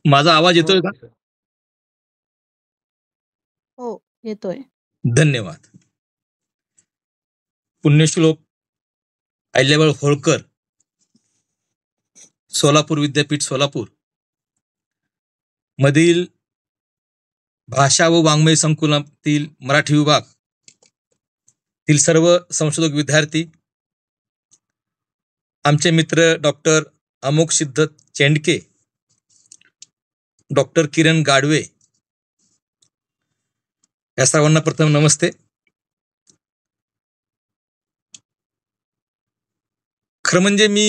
माझा आवाज हो. येतोय का? हो, येतोय. धन्यवाद. पुण्यश्लोक अहिल्याबाई होळकर, सोलापूर विद्यापीठ सोलापूर मधील भाषा व वाङ्मय संकुलातील मराठी विभाग तील सर्व संशोधक विद्यार्थी, आमचे मित्र डॉक्टर अमोघ सिद्ध चेंडके, डॉक्टर किरण गाडवे, या सर्वांना प्रथम नमस्ते. खरं म्हणजे मी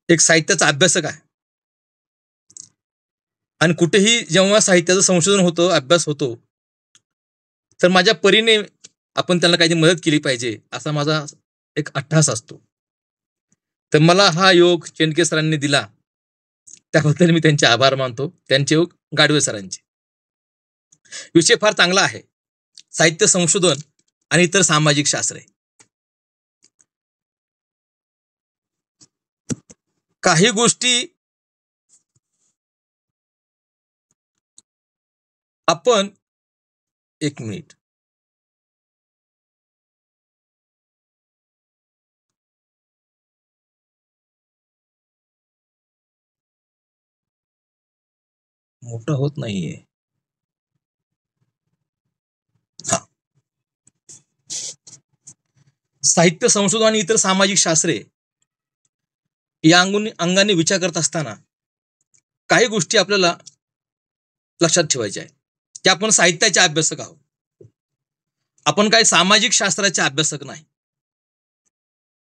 एक साहित्याचा अभ्यासक आहे आणि कुठेही जेव्हा साहित्याचं संशोधन होतं, अभ्यास होतो, तर माझ्या परीने आपण त्यांना काही मदत केली पाहिजे असा माझा एक अट्टहास असतो. तर मला हा योग चेंडके सरांनी दिला, त्याबद्दल मी त्यांचे आभार मानतो, त्यांचे व गाडवे सरांचे. विषय फार चांगला आहे, साहित्य संशोधन आणि इतर सामाजिक शास्त्रे. काही गोष्टी आपण एक मिनिट मोठं होत नाहीये. हा. साहित्य संशोधन आणि इतर सामाजिक शास्त्रे या अंगाने विचार करत असताना काही गोष्टी आपल्याला लक्षात ठेवायच्या आहे की आपण साहित्याचे अभ्यासक आहोत, आपण काही सामाजिक शास्त्राचे अभ्यासक नाही.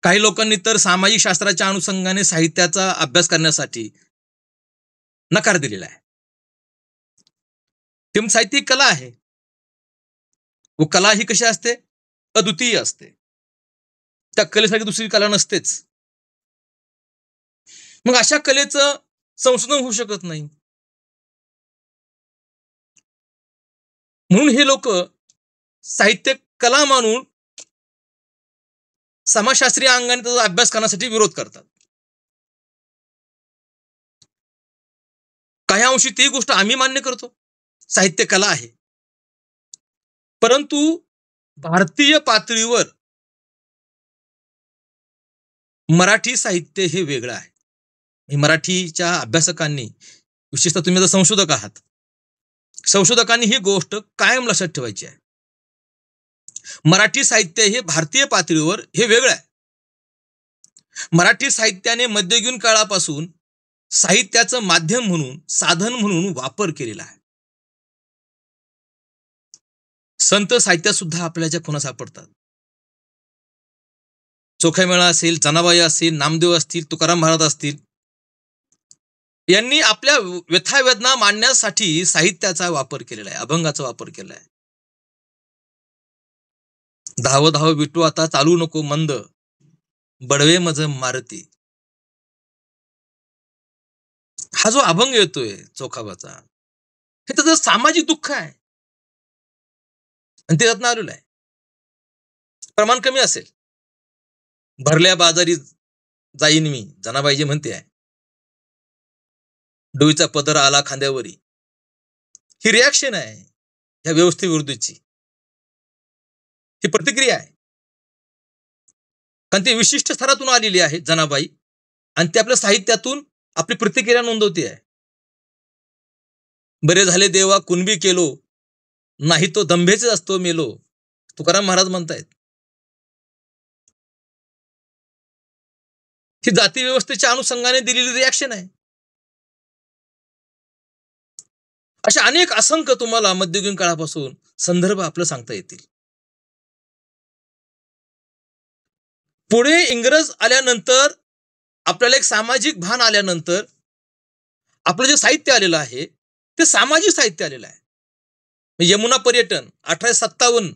काही लोकांनी तर सामाजिक शास्त्राच्या अनुषंगाने साहित्याचा अभ्यास करण्यासाठी नकार दिलेला आहे. ते साहित्य कला आहे व कला ही कशी असते, अद्वितीय असते. त्या कलेसाठी दुसरी कला नसतेच. मग अशा कलेचं संशोधन होऊ शकत नाही. म्हणून हे लोक साहित्य कला मानून समाजशास्त्रीय अंगाने त्याचा अभ्यास करण्यासाठी विरोध करतात. काही अंशी ती गोष्ट आम्ही मान्य करतो, साहित्य कला आहे, परंतु भारतीय पातळीवर मराठी साहित्य हे वेगळं आहे. हे मराठीच्या अभ्यासकांनी, विशेषतः तुम्ही आता संशोधक आहात, संशोधकांनी ही गोष्ट कायम लक्षात ठेवायची आहे. मराठी साहित्य हे भारतीय पातळीवर हे वेगळं आहे. मराठी साहित्याने मध्ययुगीन काळापासून साहित्याचं माध्यम म्हणून, साधन म्हणून वापर केलेला आहे. संत साहित्यात सुद्धा आपल्याच्या खुणा सापडतात. चोखामेळा असेल, जनाबाई असेल, नामदेव असतील, तुकाराम महाराज असतील, यांनी आपल्या व्यथा वेदना मांडण्यासाठी साहित्याचा वापर केलेला आहे, अभंगाचा वापर केला आहे. धाव धाव विटू आता चालू नको मंद, बडवे मज मारती. हा जो अभंग येतोय चोखाबाचा, हे त्याचं सामाजिक दुःख आहे आणि ते त्यातनं आलेलं आहे. प्रमाण कमी असेल, भरल्या बाजारी जाईन मी, जनाबाई जी म्हणते आहे, डोईचा पदर आला खांद्यावरी, ही रिॲक्शन आहे या व्यवस्थेविरुद्धची, ही प्रतिक्रिया आहे. कारण ती विशिष्ट स्तरातून आलेली आहे जनाबाई, आणि ते आपल्या साहित्यातून आपली प्रतिक्रिया नोंदवते आहे. बरे झाले देवा कुणबी केलो, नाही तो दंभेचे असतो मेलो, तुकाराम महाराज म्हणतायत. ही जाती व्यवस्थेच्या अनुषंगाने दिलेली रिॲक्शन आहे. अशा अनेक असंख्य तुम्हाला मध्ययुगीन काळापासून संदर्भ आपलं सांगता येतील. पुढे इंग्रज आल्यानंतर, आपल्याला एक सामाजिक भान आल्यानंतर, आपलं जे साहित्य आलेलं आहे ते सामाजिक साहित्य आलेलं आहे. यमुना पर्यटन 1857,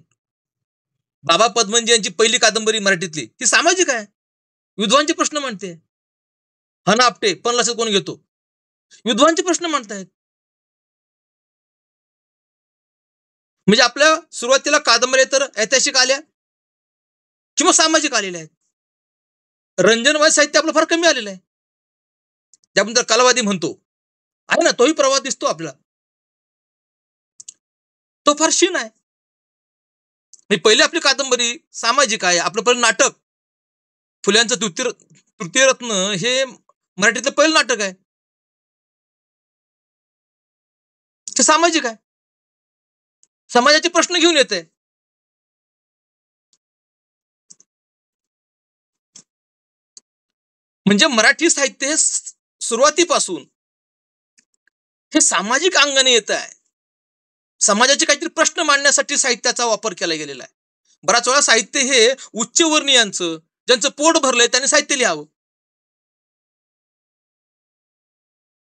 बाबा पदमनजी यांची पहिली कादंबरी मराठीतली, ती सामाजिक आहे, विधवांचे प्रश्न मांडते. हना आपटे, पण लक्षात कोण घेतो, विधवांचे प्रश्न मांडतायत. म्हणजे आपल्या सुरुवातीला कादंबऱ्या तर ऐतिहासिक आल्या किंवा सामाजिक आलेल्या आहेत. रंजनवाद साहित्य आपलं फार कमी आलेलं आहे. आपण तर कलावादी म्हणतो, आहे ना, तोही प्रवाह दिसतो आपल्याला. तो फार क्षीण आहे. पहिली आपली कादंबरी सामाजिक आहे. आपलं पहिलं नाटक फुल्यांचं तृतीय रत्न हे मराठीतलं पहिलं नाटक आहे. ते सामाजिक आहे. समाजाचे प्रश्न घेऊन येते. म्हणजे मराठी साहित्य हे सुरुवातीपासून हे सामाजिक अंगाने येत आहे. समाजाचे काहीतरी प्रश्न मांडण्यासाठी साहित्याचा वापर केला गेलेला आहे. बराच वेळा साहित्य हे उच्चवर्णीयांचं, ज्यांचं पोट भरलंय त्यांनी साहित्य लिहावं.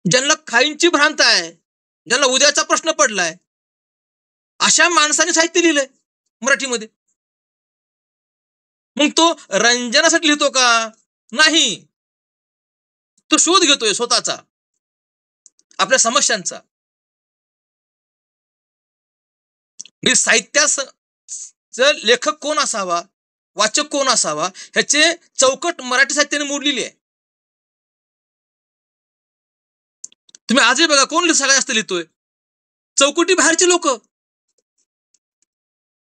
ज्यांना खाईंची भ्रांत आहे, ज्यांना उद्याचा प्रश्न पडलाय, अशा माणसाने साहित्य लिहिलंय मराठीमध्ये. मग तो रंजनासाठी लिहितो का? नाही. तो शोध घेतोय स्वतःचा, आपल्या समस्यांचा. साहित्याचा लेखक कोण असावा, वाचक कोण असावा, ह्याचे चौकट मराठी साहित्याने मोडलेली आहे. तुम्ही आजही बघा, कोण सगळ्यात जास्त लिहितोय? चौकटी बाहेरचे लोक,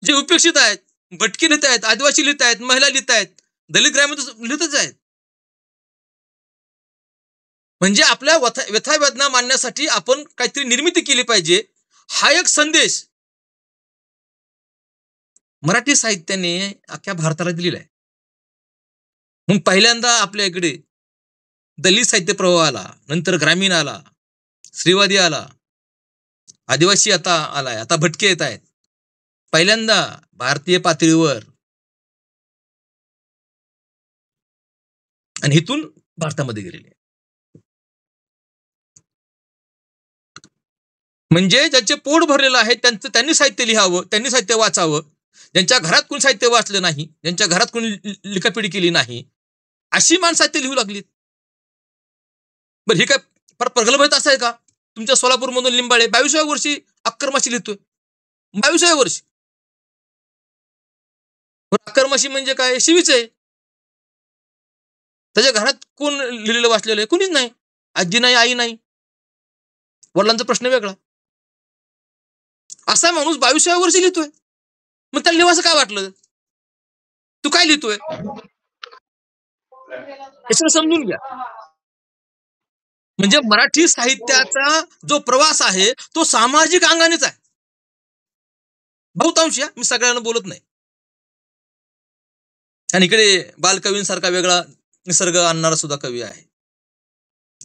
जे उपेक्षित आहेत, भटकी लिहित आहेत, आदिवासी लिहित आहेत, महिला लिहित आहेत, दलित ग्रामीण लिहितच आहेत. म्हणजे आपल्या व्यथा वेदना मांडण्यासाठी आपण काहीतरी निर्मिती केली पाहिजे, हा एक संदेश मराठी साहित्याने अख्ख्या भारताला दिलेला आहे. मग पहिल्यांदा आपल्या इकडे दलित साहित्य प्रवाह आला, नंतर ग्रामीण आला, स्त्रीवादी आला, आदिवासी आता आलाय, आता भटके येत आहेत. पहिल्यांदा भारतीय पातळीवर, आणि इथून भारतामध्ये गेलेले. म्हणजे ज्यांचे पोट भरलेलं आहे त्यांनी साहित्य लिहावं, त्यांनी साहित्य वाचावं. ज्यांच्या घरात कोणी साहित्य वाचलं नाही, ज्यांच्या घरात कोणी लिखापिडी केली नाही, अशी माणसं साहित्य लिहू लागली. बरं, हे काय फार प्रगल्भ असं आहे का? तुमच्या सोलापूरमधून लिंबाळे 22व्या वर्षी अक्करमाशी लिहितोय. 22व्या वर्षी. अक्करमाशी म्हणजे काय? शिवीच आहे. त्याच्या घरात कोण लिहिलेलं वाचलेलं आहे? कोणीच नाही. आजी नाही, आई नाही, वडिलांचा प्रश्न वेगळा. असा माणूस 22व्या वर्षी लिहितोय. मग त्याला लिहावं असं काय वाटलं? तू काय लिहितोय? हे समजून घ्या. म्हणजे मराठी साहित्याचा जो प्रवास आहे तो सामाजिक अंगानेच आहे. बहुतांश, मी सगळ्यांना बोलत नाही. आणि इकडे बालकवींसारखा वेगळा निसर्ग आणणारा सुद्धा कवी आहे.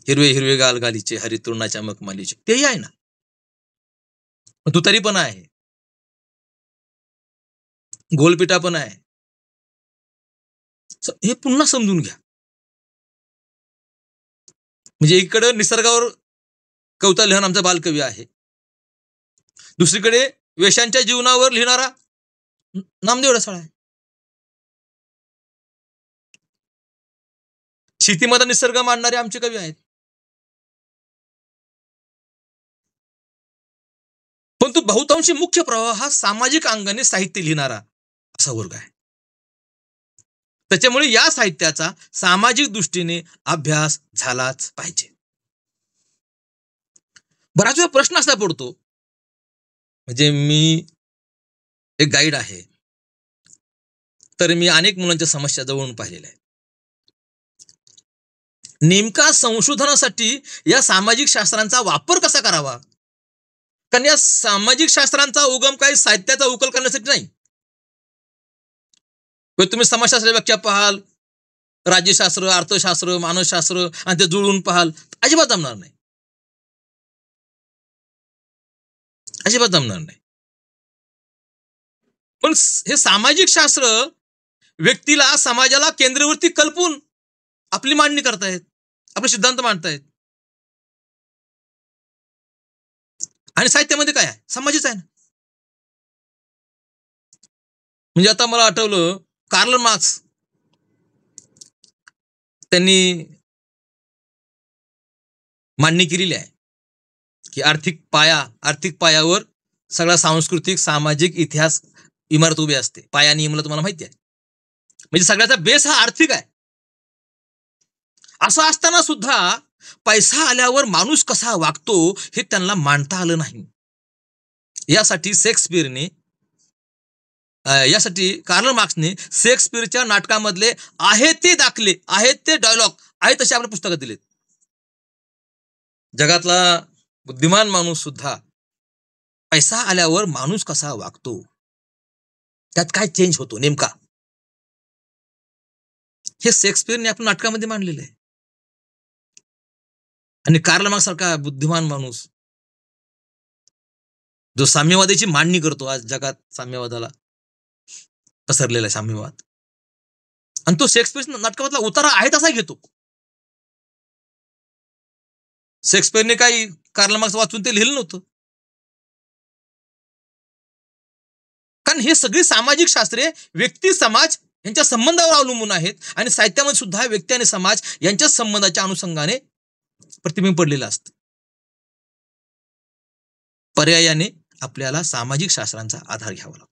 हिरवे हिरवे गालगालीचे, हरितृणाच्या मखमालीचे, तेही आहे ना. तुतारी पण आहे, गोलपिटा पण आहे. हे पुन्हा समजून घ्या. म्हणजे एकीकडे निसर्गावर कविता लिहिणारा आमचा बालकवी आहे, दुसरीकडे वेशांच्या जीवनावर लिहिणारा नामदेव ढसाळ आहे. शेतीमध्ये निसर्ग मांडणारे आमचे कवी आहेत. परंतु बहुतांशी मुख्य प्रवाह हा सामाजिक अंगाने साहित्य लिहिणारा असा वर्ग आहे. त्याच्यामुळे या साहित्याचा सामाजिक दृष्टीने अभ्यास झालाच पाहिजे. बराच वेळा प्रश्न असा पडतो, म्हणजे मी एक गाईड आहे, तर मी अनेक मुलांच्या समस्या जवळून पाहिलेल्या आहेत. नेमका संशोधनासाठी या सामाजिक शास्त्रांचा वापर कसा करावा? कारण या सामाजिक शास्त्रांचा उगम काही साहित्याचा उकल करण्यासाठी नाही. तुम्ही समाजशास्त्र व्याख्या पाहाल, राज्यशास्त्र, अर्थशास्त्र, मानसशास्त्र आणि ते जुळवून पाहाल, अजिबात जमणार नाही. अजिबात जमणार नाही. पण हे सामाजिक शास्त्र व्यक्तीला, समाजाला केंद्रवरती कल्पून आपली मांडणी करतायत, आपले सिद्धांत मांडतायत. आणि साहित्यामध्ये काय आहे? समाजच आहे ना. म्हणजे आता मला आठवलं, कार्ल मार्क्स त्यांनी मांडणी केलेली आहे की आर्थिक पायावर सगळा सांस्कृतिक, सामाजिक इतिहास इमारत उभी असते. पाया नियमला तुम्हाला माहिती आहे. म्हणजे सगळ्याचा बेस हा आर्थिक आहे. असं असताना सुद्धा पैसा आल्यावर माणूस कसा वागतो हे त्यांना मांडता आलं नाही. यासाठी कार्ल मार्क्सने शेक्सपियरच्या नाटकामधले आहेत ते दाखले, आहेत ते डायलॉग आहेत तसे आपल्या पुस्तकात दिलेत. जगातला बुद्धिमान माणूस सुद्धा पैसा आल्यावर माणूस कसा वागतो, त्यात काय चेंज होतो नेमका, हे शेक्सपियरने आपल्या नाटकामध्ये मांडलेलं आहे. आणि कार्ल मार्क्स सारखा बुद्धिमान माणूस जो साम्यवादाची मांडणी करतो, आज जगात साम्यवादाला पसरलेला आहे साम्यवाद, आणि तो शेक्सपियर नाटकामधला उतारा आहे तसा घेतो. शेक्सपियरने काही कार्ल मार्क्स वाचून ते लिहिलं नव्हतं, कारण हे सगळी सामाजिक शास्त्रे व्यक्ती समाज यांच्या संबंधावर अवलंबून आहेत, आणि साहित्यामध्ये सुद्धा व्यक्ती आणि समाज यांच्या संबंधाच्या अनुषंगाने प्रतिबिंब पडलेलं असतं. पर्यायाने आपल्याला सामाजिक शास्त्रांचा आधार घ्यावा लागतो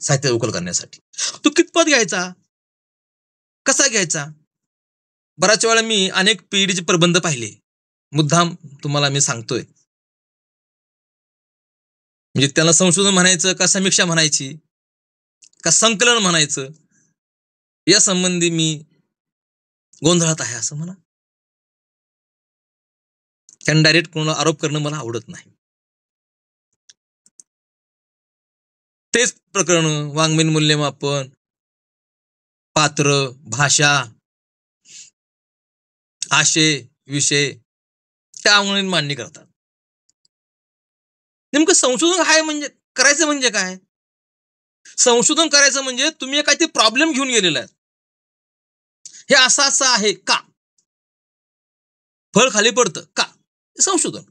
साहित्य उकल करण्यासाठी. तो कितपत घ्यायचा, कसा घ्यायचा? बऱ्याच वेळा मी अनेक पीएचडीचे प्रबंध पाहिले, मुद्दाम तुम्हाला मी सांगतोय. म्हणजे त्याला संशोधन म्हणायचं का समीक्षा म्हणायची का संकलन म्हणायचं, या संबंधी मी गोंधळात आहे असं म्हणा. कारण डायरेक्ट कोणाला आरोप करणं मला आवडत नाही. तेच प्रकरण वाङ्मयीन मूल्यमापन, पात्र, भाषा, आशय, विषय त्यामुळे मांडणी करतात. नेमकं संशोधन आहे म्हणजे करायचं म्हणजे काय? संशोधन करायचं म्हणजे तुम्ही काहीतरी प्रॉब्लेम घेऊन गेलेला आहे, हे असं आहे का, फळ खाली पडतं का, संशोधन.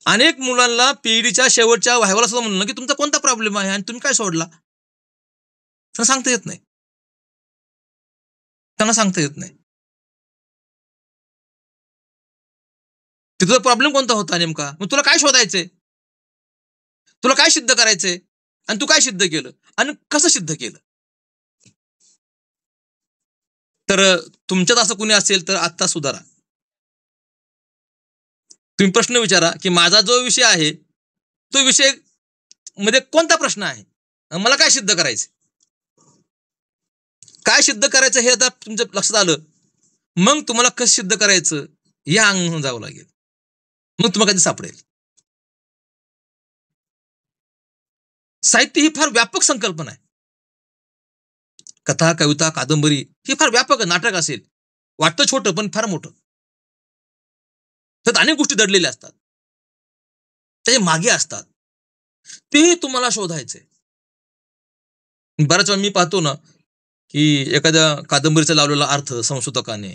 अनेक मुलांना पीएचडीच्या शेवटच्या व्हायवाला सुद्धा म्हणलं की तुमचा कोणता प्रॉब्लेम आहे आणि तुम्ही काय सोडला, त्यांना सांगता येत नाही. तुझा प्रॉब्लेम कोणता होता नेमका, मग तुला काय शोधायचंय, तुला काय सिद्ध करायचंय, आणि तू काय सिद्ध केलं आणि कसं सिद्ध केलं. तर तुमच्यात असं कोणी असेल तर आता सुधारा. तुम्ही प्रश्न विचारा की माझा जो विषय आहे तो विषय मध्ये कोणता प्रश्न आहे, मला काय सिद्ध करायचं, काय सिद्ध करायचं हे आता तुमच्या लक्षात आलं, मग तुम्हाला कसं सिद्ध करायचं या अंगाने जावं लागेल, मग तुम्हाला कधी सापडेल. साहित्य ही फार व्यापक संकल्पना आहे. कथा, कविता, कादंबरी ही फार व्यापक आहे. नाटक असेल, वाटतं छोटं पण फार मोठं, त्यात अनेक गोष्टी दडलेल्या असतात, त्याच्या मागे असतात, ते तुम्हाला शोधायचंय. बऱ्याच वेळा मी पाहतो ना की एखाद्या कादंबरीचा लावलेला अर्थ संशोधकाने,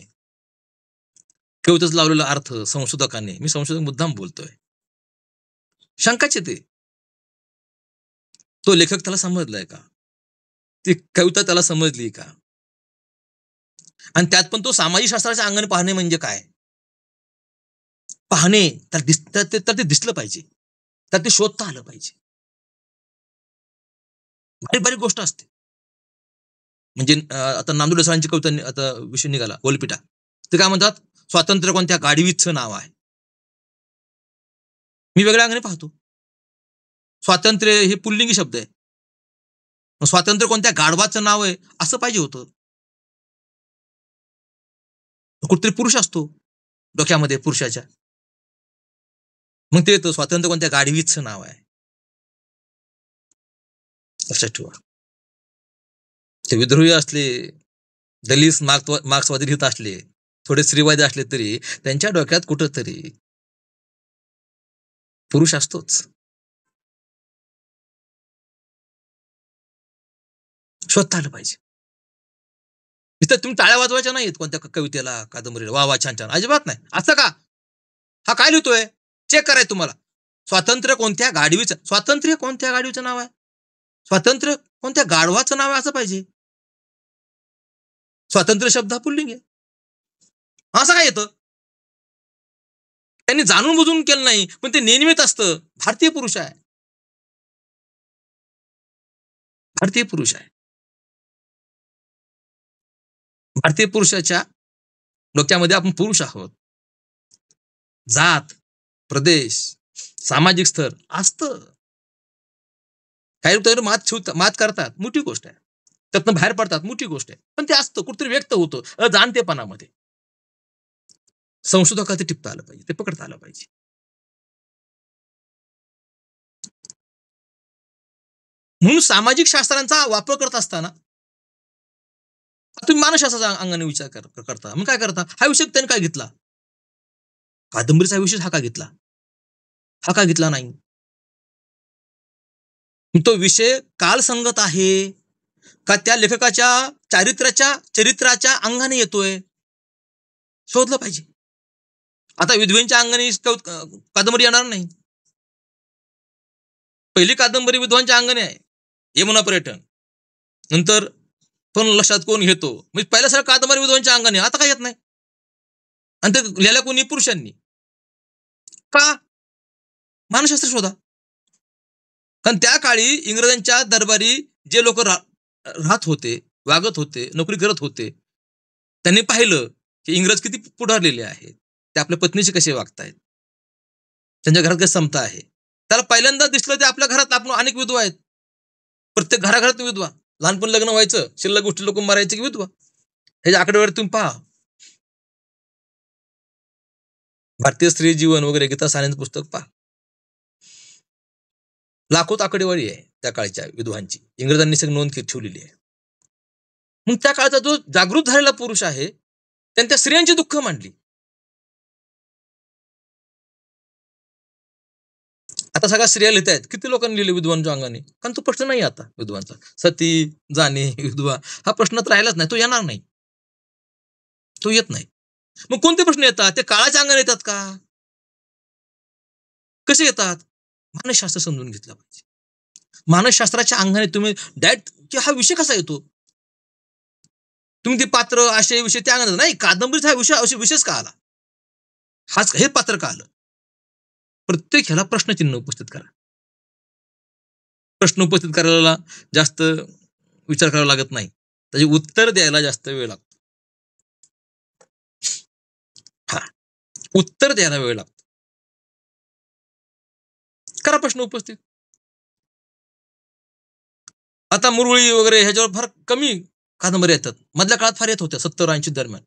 कवितेचा लावलेला अर्थ संशोधकाने, मी संशोधक मुद्दाम बोलतोय, शंकाच येते, तो लेखक त्याला समजलाय का, ती कविता त्याला समजली का, आणि त्यात पण तो सामाजिक शास्त्राच्या अंगाने पाहणे म्हणजे काय, पाहणे तर ते दिसलं पाहिजे, तर ते शोधता आलं पाहिजे. बारीक बारीक गोष्ट असते. म्हणजे आता नामदेव सरांची कविता आता विषय निघाला गोलपिटा, ते काय म्हणतात, स्वातंत्र्य कोणत्या गाढवीचं नाव आहे. मी वेगळ्या अंगाने पाहतो, स्वातंत्र्य हे पुल्लिंगी शब्द आहे, स्वातंत्र्य कोणत्या गाढवाचं नाव आहे असं पाहिजे होतं. कुठतरी पुरुष असतो डोक्यामध्ये पुरुषाच्या, मग ते येतं स्वातंत्र्य कोणत्या गाढवीचं नाव आहे. लक्षात ठेवा. ते विद्रोही असले, दलित मार्क्सवादी लिहित असले, थोडे स्त्रीवादी असले तरी त्यांच्या डोक्यात कुठंतरी पुरुष असतोच. शोधता आलं पाहिजे. इथं तुम्ही टाळ्या वाजवायच्या नाहीत कोणत्या कवितेला, कादंबरीला, वा वा छान छान, अजिबात नाही. असं का, हा काय लिहितोय चेक करायचं तुम्हाला. स्वातंत्र्य कोणत्या गाढवीचं नाव आहे, स्वातंत्र्य कोणत्या गाढवाचं नाव आहे असं पाहिजे. स्वातंत्र्य शब्द हा पुल्लिंग आहे, असं काय येतं. त्यांनी जाणून बुजून केलं नाही, पण ते नेहमीच असतं. भारतीय पुरुष आहे, भारतीय पुरुष आहे. भारतीय पुरुषाच्या डोक्यामध्ये आपण पुरुष आहोत. जात, प्रदेश, सामाजिक स्तर असतं. काही लोक मात करतात, मोठी गोष्ट आहे. त्यातनं बाहेर पडतात, मोठी गोष्ट आहे. पण ते असतं, कुठेतरी व्यक्त होतं अजाणतेपणामध्ये. संशोधकाला ते टिपता आलं पाहिजे, ते पकडता आलं पाहिजे. म्हणून सामाजिक शास्त्रांचा वापर करत असताना तुम्ही मानसशास्त्राच्या अंगाने विचार करता. मग काय करता? हा विषय त्याने काय घेतला? कादंबरीचा विषय हा का घेतला? हा का घेतला नाही? तो विषय कालसंगत आहे का त्या लेखकाच्या चरित्राच्या अंगाने येतोय? शोधलं पाहिजे. आता विधवेंच्या अंगाने कादंबरी येणार नाही. पहिली कादंबरी विधवांच्या अंगाने आहे, यमुना पर्यटन. नंतर पण लक्षात कोण घेतो, म्हणजे पहिल्या सगळ्या कादंबरी विधवांच्या अंगाने, आता काय येत नाही. आणि ते लिहिल्या कोणी? पुरुषांनी. का? मानसशास्त्र शोधा. कारण त्या काळी इंग्रजांच्या दरबारी जे लोक राहत होते, वागत होते, नोकरी करत होते, त्यांनी पाहिलं की इंग्रज किती पुढारलेले आहेत, ते आपल्या पत्नीशी कसे वागतायत, त्यांच्या घरात काही समता आहे. त्याला पहिल्यांदा दिसलं ते आपल्या घरात आपण अनेक विधवा आहेत. प्रत्येक घराघरात विधवा. लहानपण लग्न व्हायचं, शिल्लक गोष्टी लोक मारायचे की विधवा. ह्याच्या आकडेवारी तुम्ही पहा. भारतीय स्त्री जीवन वगैरे गीता सानेचं पुस्तक पहा. लाखोत आकडेवारी आहे त्या काळच्या विधवांची. इंग्रजांनी सगळी नोंद ठेवलेली आहे. मग त्या काळचा जो जागृत झालेला पुरुष आहे, त्याने त्या स्त्रियांची दुःख मांडली. आता सगळ्या स्त्रिया लिहित आहेत. किती लोकांनी लिहिले विधवांच्या अंगाने? कारण तो प्रश्न नाही आता विधवांचा. सती, जाणे, विधवा हा प्रश्न तर राहिलाच नाही. तो येणार नाही. तो येत नाही. मग कोणते प्रश्न येतात? ते काळाच्या अंगाने येतात का? कसे येतात? मानसशास्त्र समजून घेतलं पाहिजे. मानसशास्त्राच्या अंगाने तुम्ही डायरेक्ट हा विषय कसा येतो? तुम्ही ते पात्र, आशय, विषय त्या अंगाने नाही. कादंबरीचा हा विषय विशेष का आला? हे पात्र का आलं? प्रत्येक ह्याला प्रश्नचिन्ह उपस्थित करा. प्रश्न उपस्थित करायला जास्त विचार करावा लागत नाही. त्याचे उत्तर द्यायला जास्त वेळ लागतो. उत्तर द्यायला वेळ लागतो. करा प्रश्न उपस्थित. आता मुरळी वगैरे ह्याच्यावर फार कमी कादंबरी येतात. मधल्या काळात फार येत होत्या 70-80 दरम्यान.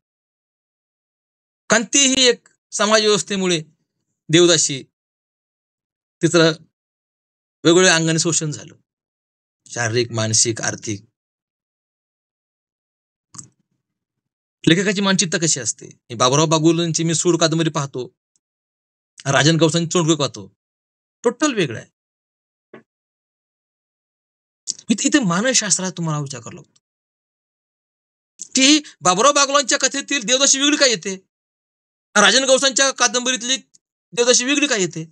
कारण तीही एक समाज व्यवस्थेमुळे देवदासी तिचं वेगवेगळ्या अंगाने शोषण झालं. शारीरिक, मानसिक, आर्थिक. लेखकाची मानसिकता कशी असते? बाबुराव बागुलांची मी सूड कादंबरी पाहतो, राजन गवसांची चोंडके पाहतो, टोटल वेगळं आहे. इथे मानसशास्त्रात तुम्हाला विचार करावा लागतो. ती बाबुराव बागुलांच्या कथेतील देवदासी वेगळी काय येते? राजन गवसांच्या कादंबरीतली देवदासी वेगळी काय येते?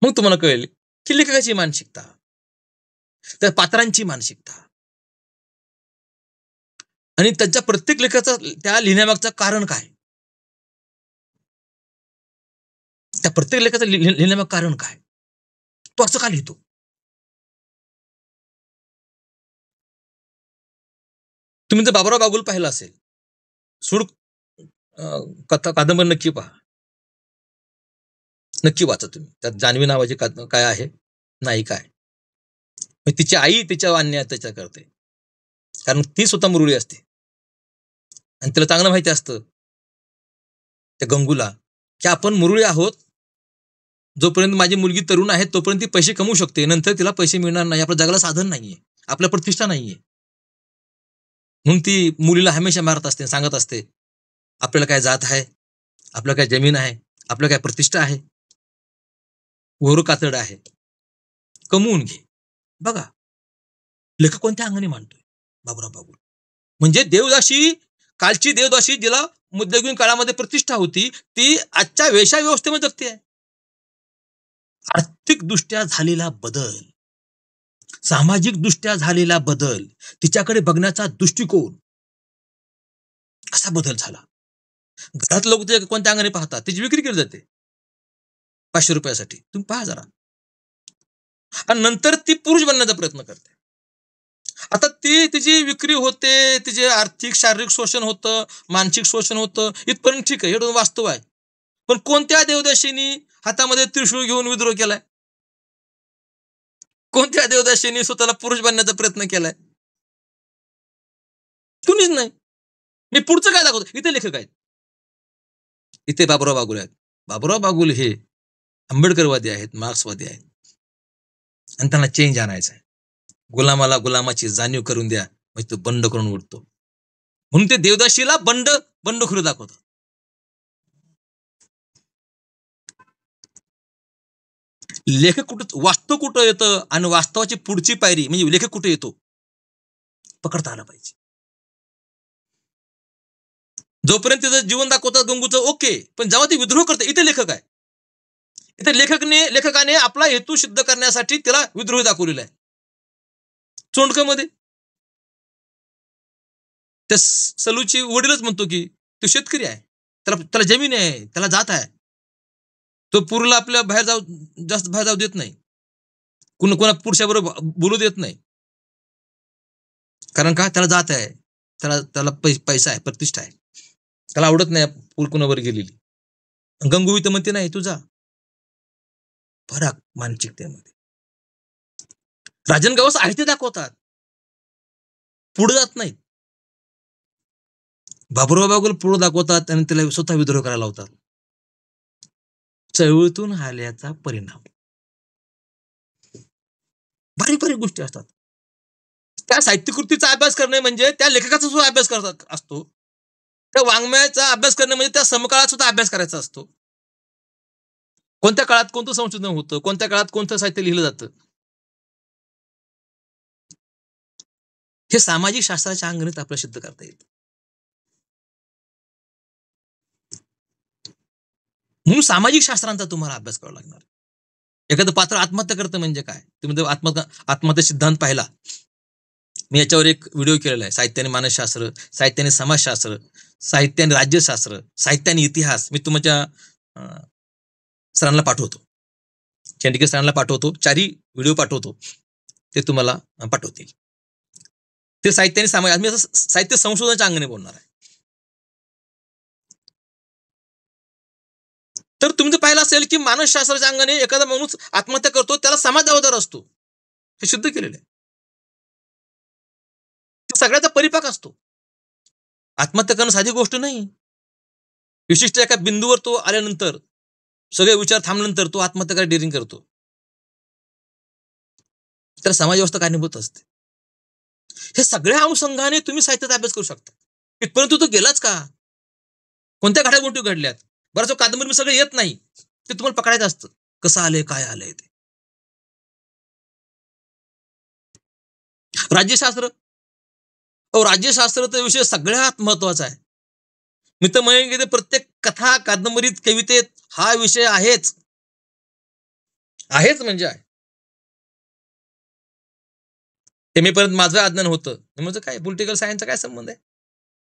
मग तुम्हाला कळेल की लेखकाची मानसिकता, त्या पात्रांची मानसिकता आणि त्यांच्या प्रत्येक लेखाचा त्या लिहिण्यामागचं कारण काय, त्या प्रत्येक लेखाचं लिहिण्यामागचं कारण काय, तो असं का लिहितो. तुम्ही जर बाबुराव बागुल पाहिला असेल, सूड कथा कादंबरी नक्की पहा, नक्की वाचा तुम्ही. त्यात जान्हवी नावाची काय आहे नायिका आहे. तिची आई तिच्या अन्याय त्याच्या करते, कारण ती स्वतः मुरळी असते आणि तिला चांगलं माहिती असतं त्या गंगूला की आपण मुरळी आहोत. जोपर्यंत माझी मुलगी तरुण आहे तोपर्यंत ती पैसे कमवू शकते, नंतर तिला पैसे मिळणार नाही. आपल्या जगाला साधन नाहीये, आपल्या प्रतिष्ठा नाहीये. म्हणून ती मुलीला हमेशा मारत असते, सांगत असते आपल्याला काय जात आहे, आपल्याला काय जमीन आहे, आपल्याला काय प्रतिष्ठा आहे, गोर कातड आहे, कमवून घे. बघा लेखक कोणत्या अंगाने मांडतोय बाबुराव बागुल. म्हणजे देवदासी, कालची देवदासी जिला मध्ययुगीन काळामध्ये प्रतिष्ठा होती, ती आजच्या वेश्या व्यवस्थेमध्ये जगते आहे. आर्थिक दृष्ट्या झालेला बदल, सामाजिक दृष्ट्या झालेला बदल, तिच्याकडे बघण्याचा दृष्टिकोन कसा बदल झाला. घरात लोक ते कोणत्या अंगाने पाहतात, तिची विक्री केली जाते 500 रुपयासाठी. तुम्ही पहा जरा. आणि नंतर ती पुरुष बनण्याचा प्रयत्न करते. आता ती तिची विक्री होते, तिचे आर्थिक शारीरिक शोषण होतं, मानसिक शोषण होतं, इथपर्यंत ठीक आहे, हे वास्तव आहे. पण कोणत्या देवदासींनी हातामध्ये त्रिशूळ घेऊन विद्रोह केलाय? कोणत्या देवदासींनी स्वतःला पुरुष बनण्याचा प्रयत्न केलाय? कुणीच नाही. मी पुढचं काय दाखवतो? इथे लेखक आहेत. इथे बाबुराव बागुल आहेत. बाबुराव बागुल हे आंबेडकरवादी आहेत, मार्क्सवादी आहेत. आणि त्यांना चेंज आणायचा आहे. गुलामाला गुलामाची जाणीव करून द्या, म्हणजे तो बंड करून उठतो. म्हणून ते देवदासीला बंडखोरी दाखवतात. लेखक कुठं, वास्तव कुठं येतं आणि वास्तवाची पुढची पायरी म्हणजे लेखक कुठे येतो पकडता आला पाहिजे. जोपर्यंत तिचं जीवन दाखवतात गंगूचं ओके, पण जेव्हा ती विद्रोह करते, इथे लेखक आहे. इथे लेखकाने आपला हेतू सिद्ध करण्यासाठी तिला विद्रोह दाखवलेला आहे. चोंडकमध्ये त्या सलूची वडीलच म्हणतो की तो शेतकरी आहे, त्याला जमीन आहे, त्याला जात आहे. तो पुरला आपल्या जास्त बाहेर जाऊ देत नाही, कोणा पुरुषाबरोबर बोलू देत नाही. कारण का? त्याला जात आहे, त्याला पैसा आहे, प्रतिष्ठा आहे. त्याला आवडत नाही कुणावर गेलेली. गंगूवी तर म्हणते नाही तू जा. फरक मानसिकतेमध्ये. राजनगावस आहे ते दाखवतात, पुढे जात नाही. बाबुराव बागुल पुढे दाखवतात आणि त्याला स्वतः विद्रोह करायला लावतात. चळवळीतून आल्याचा परिणाम. बारीक गोष्टी असतात. त्या साहित्यकृतीचा अभ्यास करणे म्हणजे त्या लेखकाचा सुद्धा अभ्यास करतात असतो. त्या वाङ्मयाचा अभ्यास करणे म्हणजे त्या समकाळात सुद्धा अभ्यास करायचा असतो. कोणत्या काळात कोणतं संशोधन होतं, कोणत्या काळात कोणतं साहित्य लिहिलं जातं, हे सामाजिक शास्त्राच्या अंगणीत आपल्याला सिद्ध करता येतं. म्हणून सामाजिक शास्त्रांचा तुम्हाला अभ्यास करावा लागणार. एखादं पात्र आत्महत्या करतं म्हणजे काय? तुम्ही आत्महत्या सिद्धांत पाहिला. मी याच्यावर एक व्हिडिओ केलेला आहे. साहित्य आणि मानसशास्त्र, साहित्य आणि समाजशास्त्र, साहित्य आणि राज्यशास्त्र, साहित्य आणि इतिहास. मी तुमच्या सरांना पाठवतो, चेंडके सरांना पाठवतो, 4ही व्हिडिओ पाठवतो, ते तुम्हाला पाठवतील. ते साहित्य आणि समाज, मी असं साहित्य संशोधनाच्या अंगाने बोलणार आहे. तर तुम्ही पाहिलं असेल की मानसशास्त्राच्या अंगाने एखादा माणूस आत्महत्या करतो, त्याला समाज जबाबदार असतो, हे सिद्ध केलेलं आहे. सगळ्याचा परिपाक असतो. आत्महत्या करणं साधी गोष्ट नाही. विशिष्ट एका बिंदूवर तो आल्यानंतर, सगळे विचार थांबल्यानंतर तो आत्महत्या करायला डेअरिंग करतो. तर समाज व्यवस्था कारणीभूत असते. हे सगळ्या अनुषंगाने तुम्ही साहित्याचा अभ्यास करू शकता. इथपर्यंत तो गेलाच का? कोणत्या घडामोडी घडल्यात? बराच कादंबरी सगळं येत नाही, ते तुम्हाला पकडायचं असतं. कसं आलंय, काय आलंय ते. राज्यशास्त्र, राज्यशास्त्राचा विषय सगळ्यात महत्वाचा आहे. मी तर म्हणेन की प्रत्येक कथा, कादंबरीत, कवितेत हा विषय आहेच म्हणजे आहे. एम.ए. पर्यंत माझं अज्ञान होतं. म्हणजे काय पॉलिटिकल सायन्सचा काय संबंध आहे,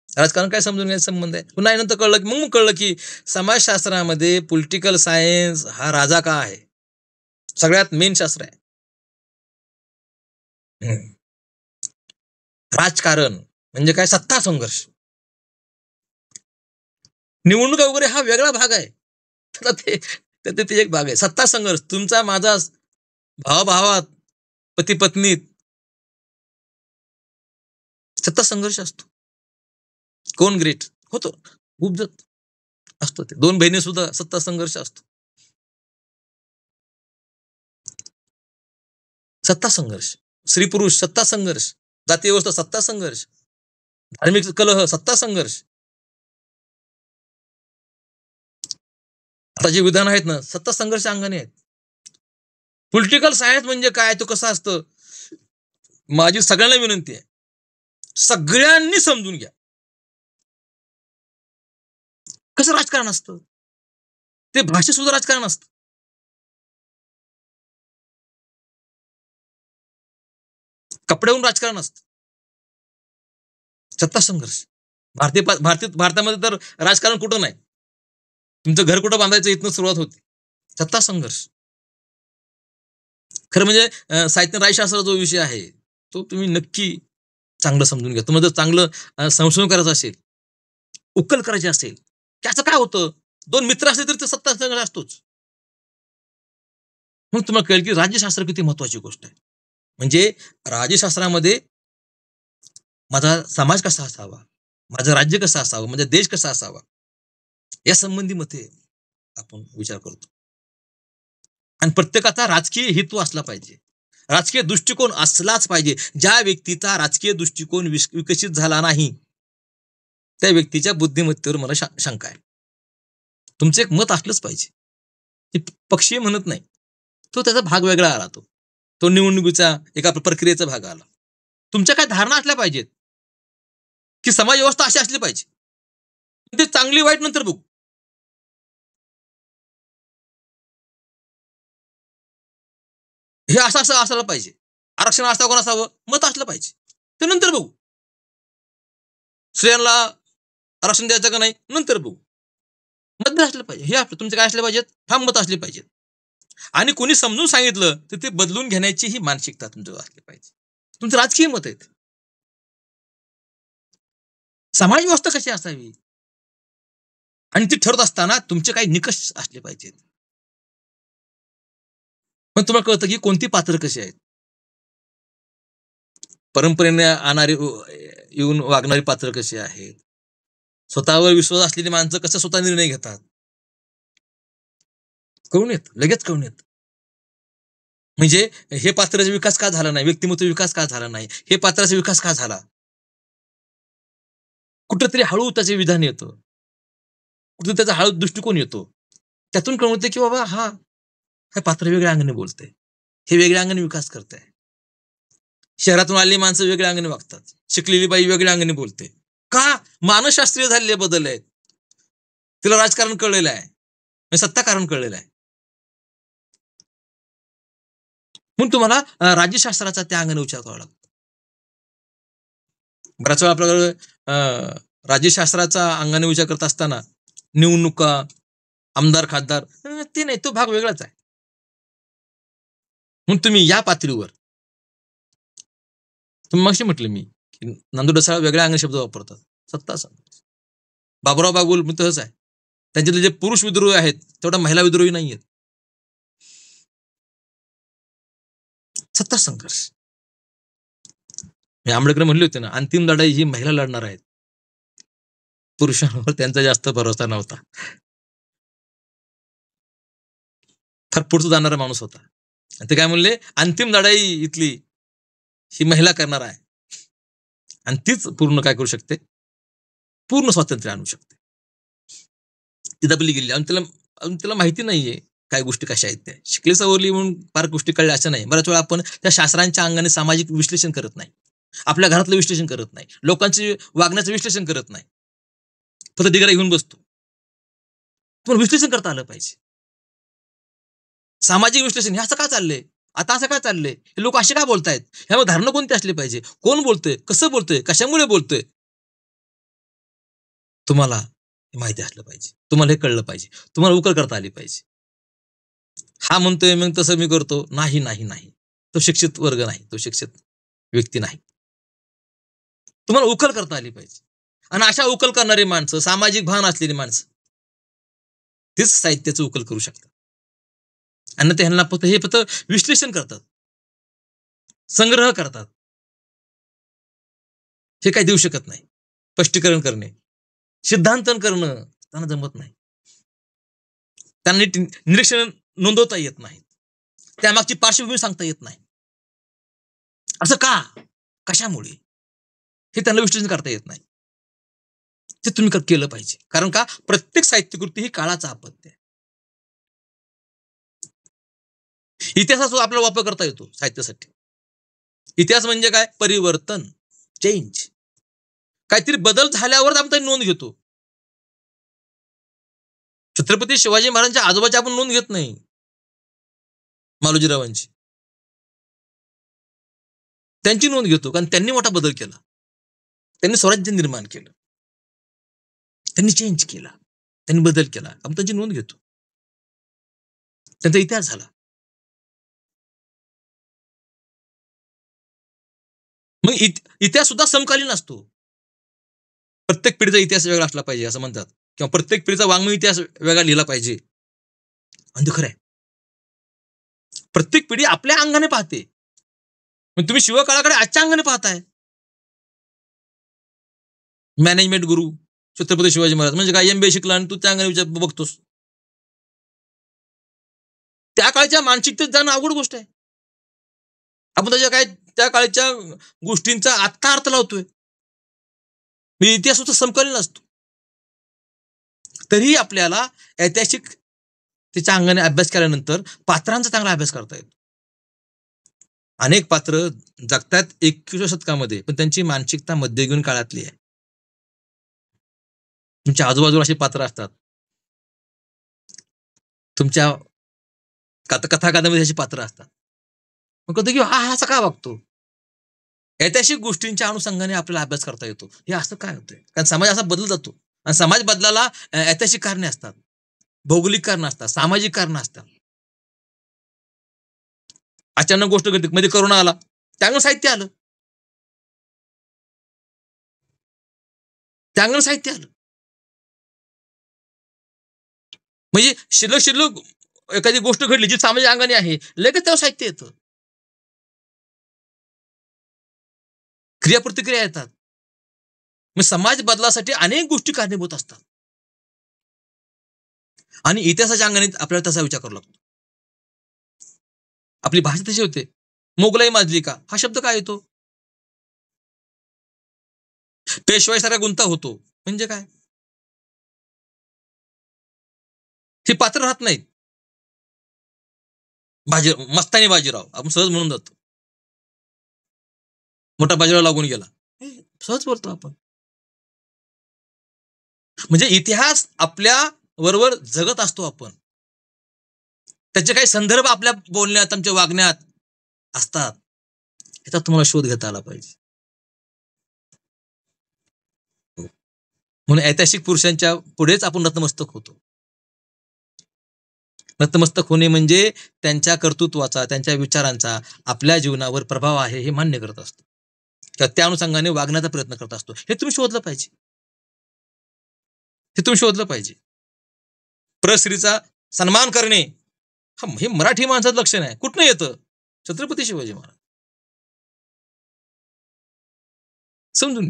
राजकारण काय समजून घ्यायचा संबंध आहे. पुन्हा नंतर कळलं, मग कळलं की समाजशास्त्रामध्ये पॉलिटिकल सायन्स हा राजा का आहे, सगळ्यात मेन शास्त्र आहे. राजकारण म्हणजे काय? सत्ता संघर्ष. निवडणुका वगैरे हा वेगळा भाग आहे. ते एक भाग आहे. सत्ता संघर्ष, तुमचा माझा भावाभावात, पती पत्नीत सत्ता संघर्ष असतो. कोण ग्रेट होतो, उपजत असतो. ते 2 बहिणी सुद्धा सत्ता संघर्ष असतो. सत्ता संघर्ष, स्त्री पुरुष सत्ता संघर्ष, जातीय व्यवस्था सत्ता संघर्ष, धार्मिक कलह सत्ता संघर्ष. आता जे विधान आहेत ना, सत्ता संघर्ष अंगाने आहेत. पॉलिटिकल सायन्स म्हणजे काय, तो कसं असतं, माझी सगळ्यांना विनंती आहे, सगळ्यांनी समजून घ्या. कसं राजकारण असतं, ते भाषेत सुद्धा राजकारण असतं. कपड्यावरून राजकारण असतं. सत्ता संघर्ष. भारतामध्ये तर राजकारण कुठं नाही. तुमचं घर कुठं बांधायचं इथनं सुरुवात होती. सत्ता संघर्ष. खरं म्हणजे साहित्य राज्यशास्त्र जो विषय आहे, तो तुम्ही नक्की चांगलं समजून घ्या. तुम्हाला जर चांगलं संशोधन करायचं असेल, उकल करायची असेल, की असं काय होतं? 2 मित्र असले तरी ते सत्ता संघर्ष असतोच. मग तुम्हाला कळेल की राज्यशास्त्र किती महत्वाची गोष्ट आहे. म्हणजे राज्यशास्त्रामध्ये माझा समाज कसा असावा, माझं राज्य कसं असावं, माझा देश कसा असावा, या संबंधी मते आपण विचार करतो. आणि प्रत्येकाचा राजकीय हेतू असला पाहिजे. राजकीय दृष्टिकोन असलाच पाहिजे. ज्या व्यक्तीचा राजकीय दृष्टिकोन विकसित झाला नाही, त्या व्यक्तीच्या बुद्धिमत्तेवर मला शंका आहे. तुमचं एक मत असलंच पाहिजे. ते पक्षीय म्हणत नाही. तो त्याचा भाग वेगळा आला तो. तो निवडणुकीचा एका प्रक्रियेचा भाग आला. तुमच्या काय धारणा असल्या पाहिजेत, की समाज व्यवस्था अशी असली पाहिजे. ते चांगली वाईट नंतर बघू. हे असं असायला पाहिजे. आरक्षण असावं कोण असावं, मत असलं पाहिजे. ते नंतर बघू. स्त्रियांना आरक्षण द्यायचं का नाही, नंतर बघू. मत असलं पाहिजे. हे आपलं तुमचे काय असले पाहिजेत, ठाम मत असली पाहिजेत. आणि कोणी समजून सांगितलं तर ते बदलून घेण्याची ही मानसिकता तुमच्यावर असली पाहिजे. तुमचं राजकीय मत आहेत. समाज व्यवस्था कशी असावी आणि ती ठरत असताना तुमचे काही निकष असले पाहिजेत. मग तुम्हाला कळतं की कोणती पात्र कशी आहेत. परंपरेने येऊन वागणारी पात्र कशी आहेत. स्वतःवर विश्वास असलेली माणसं कसं स्वतः निर्णय घेतात. कळून येत, लगेच कळून येत. म्हणजे हे पात्राचा विकास का झाला नाही, व्यक्तिमत्व विकास का झाला नाही, हे पात्राचा विकास का झाला. कुठेतरी हळू त्याचे विधान येतं. कुठे त्याचा हळू दृष्टिकोन येतो. त्यातून कळून येते की बाबा हे पात्र वेगळ्या अंगाने बोलतंय. हे वेगळ्या अंगाने विकास करतंय. शहरातून आलेली माणसं वेगळ्या अंगाने वागतात. शिकलेली बाई वेगळ्या अंगाने बोलते. का? मानसशास्त्रीय झालेले बदल आहेत. तिला राजकारण कळलेलं आहे. सत्ताकारण कळलेलं आहे. म्हणून तुम्हाला राज्यशास्त्राचा त्या अंगाने विचार करावा लागतो. बऱ्याच वेळा आपल्याकडे राज्यशास्त्राचा अंगाने विचार करत असताना निवडणुका, आमदार, खासदार ते नाही, तो भाग वेगळाच आहे. म्हणून तुम्ही या पातळीवर मगाशी म्हटलं मी, की नांदू ढसाळ वेगळ्या अंगाने शब्द वापरतात. सत्ता संघर्ष. बाबुराव बागुल तसंच आहे. त्यांच्यातले जे पुरुष विद्रोही आहेत, तेवढा महिला विद्रोही नाहीयेत. सत्ता संघर्ष. आंबेडकर म्हणले होते ना, अंतिम लढाई ही महिला लढणार आहेत. पुरुषांवर त्यांचा जास्त भरोसा नव्हता. फार पुढचं जाणारा माणूस होता. ते काय म्हणले, अंतिम लढाई इथली ही महिला करणार आहे. आणि तीच पूर्ण काय करू शकते, पूर्ण स्वातंत्र्य आणू शकते. ती दबली गेली आणि त्याला माहिती नाहीये काय गोष्टी कशा आहेत त्या. शिकली सवरली म्हणून फार गोष्टी कळल्या असं नाही. बऱ्याच वेळा आपण त्या शास्त्रांच्या अंगाने सामाजिक विश्लेषण करत नाही. आपल्या घरातलं विश्लेषण करत नाही. लोकांचे वागण्याचं विश्लेषण करत नाही. फक्त डिग्र्या घेऊन बसतो. तुम्हाला विश्लेषण करता आलं पाहिजे. सामाजिक विश्लेषण हे असं का चाललंय, आता असं काय चाललंय, हे लोक असे का बोलतायत, ह्यामध्ये धारणा कोणती असली पाहिजे, कोण बोलतोय, कसं बोलतोय, कशामुळे बोलतोय, तुम्हाला माहिती असलं पाहिजे. तुम्हाला हे कळलं पाहिजे. तुम्हाला उकल करता आली पाहिजे. हा म्हणतोय मग तसं मी करतो, नाही नाही नाही, तो शिक्षित वर्ग नाही, तो शिक्षित व्यक्ती नाही. तुम्हाला उकल करता आली पाहिजे. आणि अशा उकल करणारी माणसं, सामाजिक भान असलेली माणसं, तीच साहित्याचं उकल करू शकतात. आणि ते ह्यांना फक्त विश्लेषण करतात, संग्रह करतात. हे काही देऊ शकत नाही. स्पष्टीकरण करणे, सिद्धांतन करणं त्यांना जमत नाही. त्यांना निरीक्षण नोंदवता येत नाही. त्यामागची पार्श्वभूमी सांगता येत नाही. असं का, कशामुळे, हे त्यांना विश्लेषण करता येत नाही. ते तुम्ही केलं पाहिजे. कारण का, प्रत्येक साहित्यकृती ही काळाचा आपत्ती आहे. इतिहासाचा आपल्याला वापर करता येतो साहित्यासाठी. इतिहास म्हणजे काय, परिवर्तन, चेंज. काहीतरी बदल झाल्यावर आपण नोंद घेतो. छत्रपती शिवाजी महाराजांच्या आजोबाची आपण नोंद घेत नाही, मालोजीरावांची. त्यांची नोंद घेतो, कारण त्यांनी मोठा बदल केला. त्यांनी स्वराज्य निर्माण केलं, त्यांनी चेंज केला, त्यांनी बदल केला, आपण त्यांची नोंद घेतो. त्यांचा इतिहास झाला. मग इतिहास सुद्धा समकालीन असतो. प्रत्येक पिढीचा इतिहास वेगळा असला पाहिजे असं म्हणतात, किंवा प्रत्येक पिढीचा वाङ्मय इतिहास वेगळा लिहिला पाहिजे. आणि खरं आहे, प्रत्येक पिढी आपल्या अंगाने पाहते. मग तुम्ही शिवकाळाकडे आजच्या अंगाने पाहताय. मॅनेजमेंट गुरु छत्रपती शिवाजी महाराज म्हणजे काय, MBA शिकला आणि तू त्या अंगाने बघतोस. त्या काळच्या मानसिकतेत जाणं अवघड गोष्ट आहे. आपण त्या काळच्या गोष्टींचा आत्ता अर्थ लावतोय. मी इतिहास होता समकालीन असतो. तरीही आपल्याला ऐतिहासिक त्याच्या अंगाने अभ्यास केल्यानंतर पात्रांचा चांगला अभ्यास करता येतो. अनेक पात्र जगतात 21व्या शतकामध्ये, पण त्यांची मानसिकता मध्ययुगीन काळातली आहे. तुमच्या आजूबाजूला अशी पात्र असतात, तुमच्या कथा कादंबरीत अशी पात्र असतात. मग कळतं की हा असा का वागतो. ऐतिहासिक गोष्टींच्या अनुषंगाने आपल्याला अभ्यास करता येतो. हे असं काय होतंय, कारण समाज असा बदलत जातो आणि समाज बदलाला ऐतिहासिक कारणे असतात, भौगोलिक कारण असतात, सामाजिक कारण असतात. अचानक गोष्ट घडते, मध्ये करोना आला, त्यामुळे साहित्य आलं. म्हणजे शिल्लक एखादी गोष्ट घडली जी सामाजिक अंगाने आहे, लगेच त्यावर साहित्य येतं. क्रियाप्रतिक्रिया येतात. मग समाज बदलासाठी अनेक गोष्टी कारणीभूत असतात. आणि इतिहासाच्या अंगाने आपल्याला तसा विचार करावा लागतो. आपली भाषा तशी होते. मोगलाई माजली का, हा शब्द काय येतो. पेशवाई सारा गुंता होतो म्हणजे काय, ही पात्र राहत नाहीत. मस्तानी बाजीराव आपण सहज म्हणून जातो, मोठा बाजीराव लागून गेला, सहज बोलतो आपण. म्हणजे इतिहास आपल्या बरोबर जगत असतो आपण. त्याचे काही संदर्भ आपल्या बोलण्यात, आमच्या वागण्यात असतात. याचा तुम्हाला शोध घेता आला पाहिजे. म्हणून ऐतिहासिक पुरुषांच्या पुढेच आपण नतमस्तक होतो. नतमस्तक होणे म्हणजे त्यांच्या कर्तृत्वाचा, त्यांच्या विचारांचा आपल्या जीवनावर प्रभाव आहे हे मान्य करत असतो, किंवा त्या अनुषंगाने वागण्याचा प्रयत्न करत असतो. हे तुम्ही शोधलं पाहिजे. प्रस्त्रीचा सन्मान करणे हे मराठी माणसाचं लक्षण आहे. कुठनं येतं, छत्रपती शिवाजी महाराज. समजून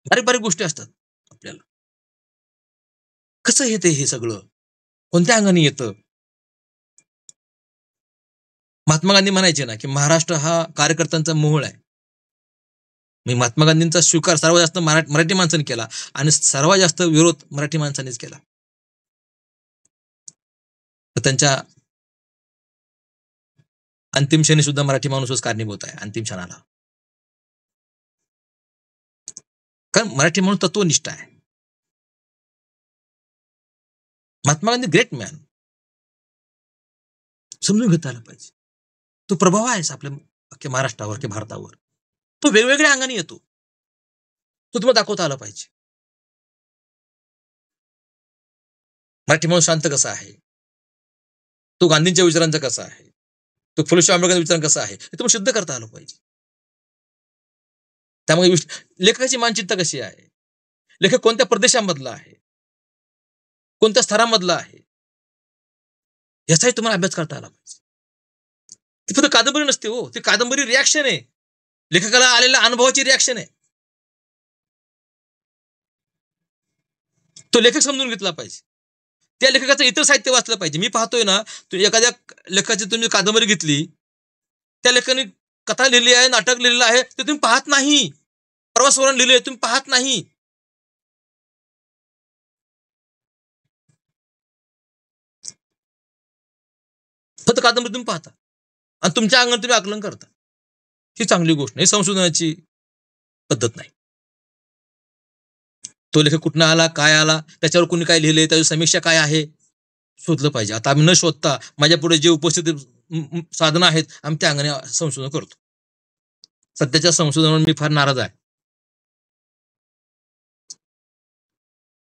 बारीक बारीक गोष्टी असतात. आपल्याला कसं येते हे सगळं, कोणत्या अंगाने येतं. महात्मा गांधी म्हणायचे ना की महाराष्ट्र हा कार्यकर्त्यांचा मोहोळ आहे. मी महात्मा गांधींचा स्वीकार सर्वात जास्त मराठी माणसाने केला आणि सर्वात जास्त विरोध मराठी माणसानेच केला. त्यांच्या अंतिम क्षणी सुद्धा मराठी माणूसच कारणीभूत आहे. अंतिम क्षणाला, कारण मराठी माणूस तत्वनिष्ठ आहे. महात्मा गांधी ग्रेट मॅन, समजून घेता आलं पाहिजे. तो प्रभाव आहे आपल्या अख्ख्या महाराष्ट्रावर की भारतावर. तो वेगवेगळ्या अंगाने येतो, तो तुम्हाला दाखवता आला पाहिजे. मराठी माणूस शांत कसा आहे, तो गांधींच्या विचारांचा कसा आहे, तो फुले आंबेडकरांचा विचार कसा आहे, हे तुम्हाला सिद्ध करता आलं पाहिजे. त्यामुळे लेखकाची मानसिकता कशी आहे, लेखक कोणत्या प्रदेशामधला आहे, कोणत्या स्तरामधला आहे, याचाही तुम्हाला अभ्यास करता आला पाहिजे. ती फक्त कादंबरी नसते हो, ती कादंबरी रिॲक्शन आहे, लेखकाला आलेल्या अनुभवाची रिॲक्शन आहे. तो लेखक समजून घेतला पाहिजे. त्या लेखकाचं इतर साहित्य वाचलं पाहिजे. मी पाहतोय ना, एखाद्या लेखकाची तुम्ही कादंबरी घेतली, त्या लेखकाने कथा लिहिली आहे, नाटक लिहिलेलं आहे, ते तुम्ही पाहत नाही. प्रवास वर्णन लिहिले तुम्ही पाहत नाही. फक्त कादंबरी तुम्ही पाहता आणि तुमच्या अंगाने तुम्ही आकलन करता. ही चांगली गोष्ट नाही, संशोधनाची पद्धत नाही. तो लेखक कुठनं आला, काय आला, त्याच्यावर कोणी काय लिहिले, त्याची समीक्षा काय आहे, शोधलं पाहिजे. आता आम्ही न शोधता माझ्या पुढे जे उपस्थित साधनं आहेत, आम्ही त्या अंगाने संशोधन करतो. सध्याच्या संशोधनावर मी फार नाराज आहे.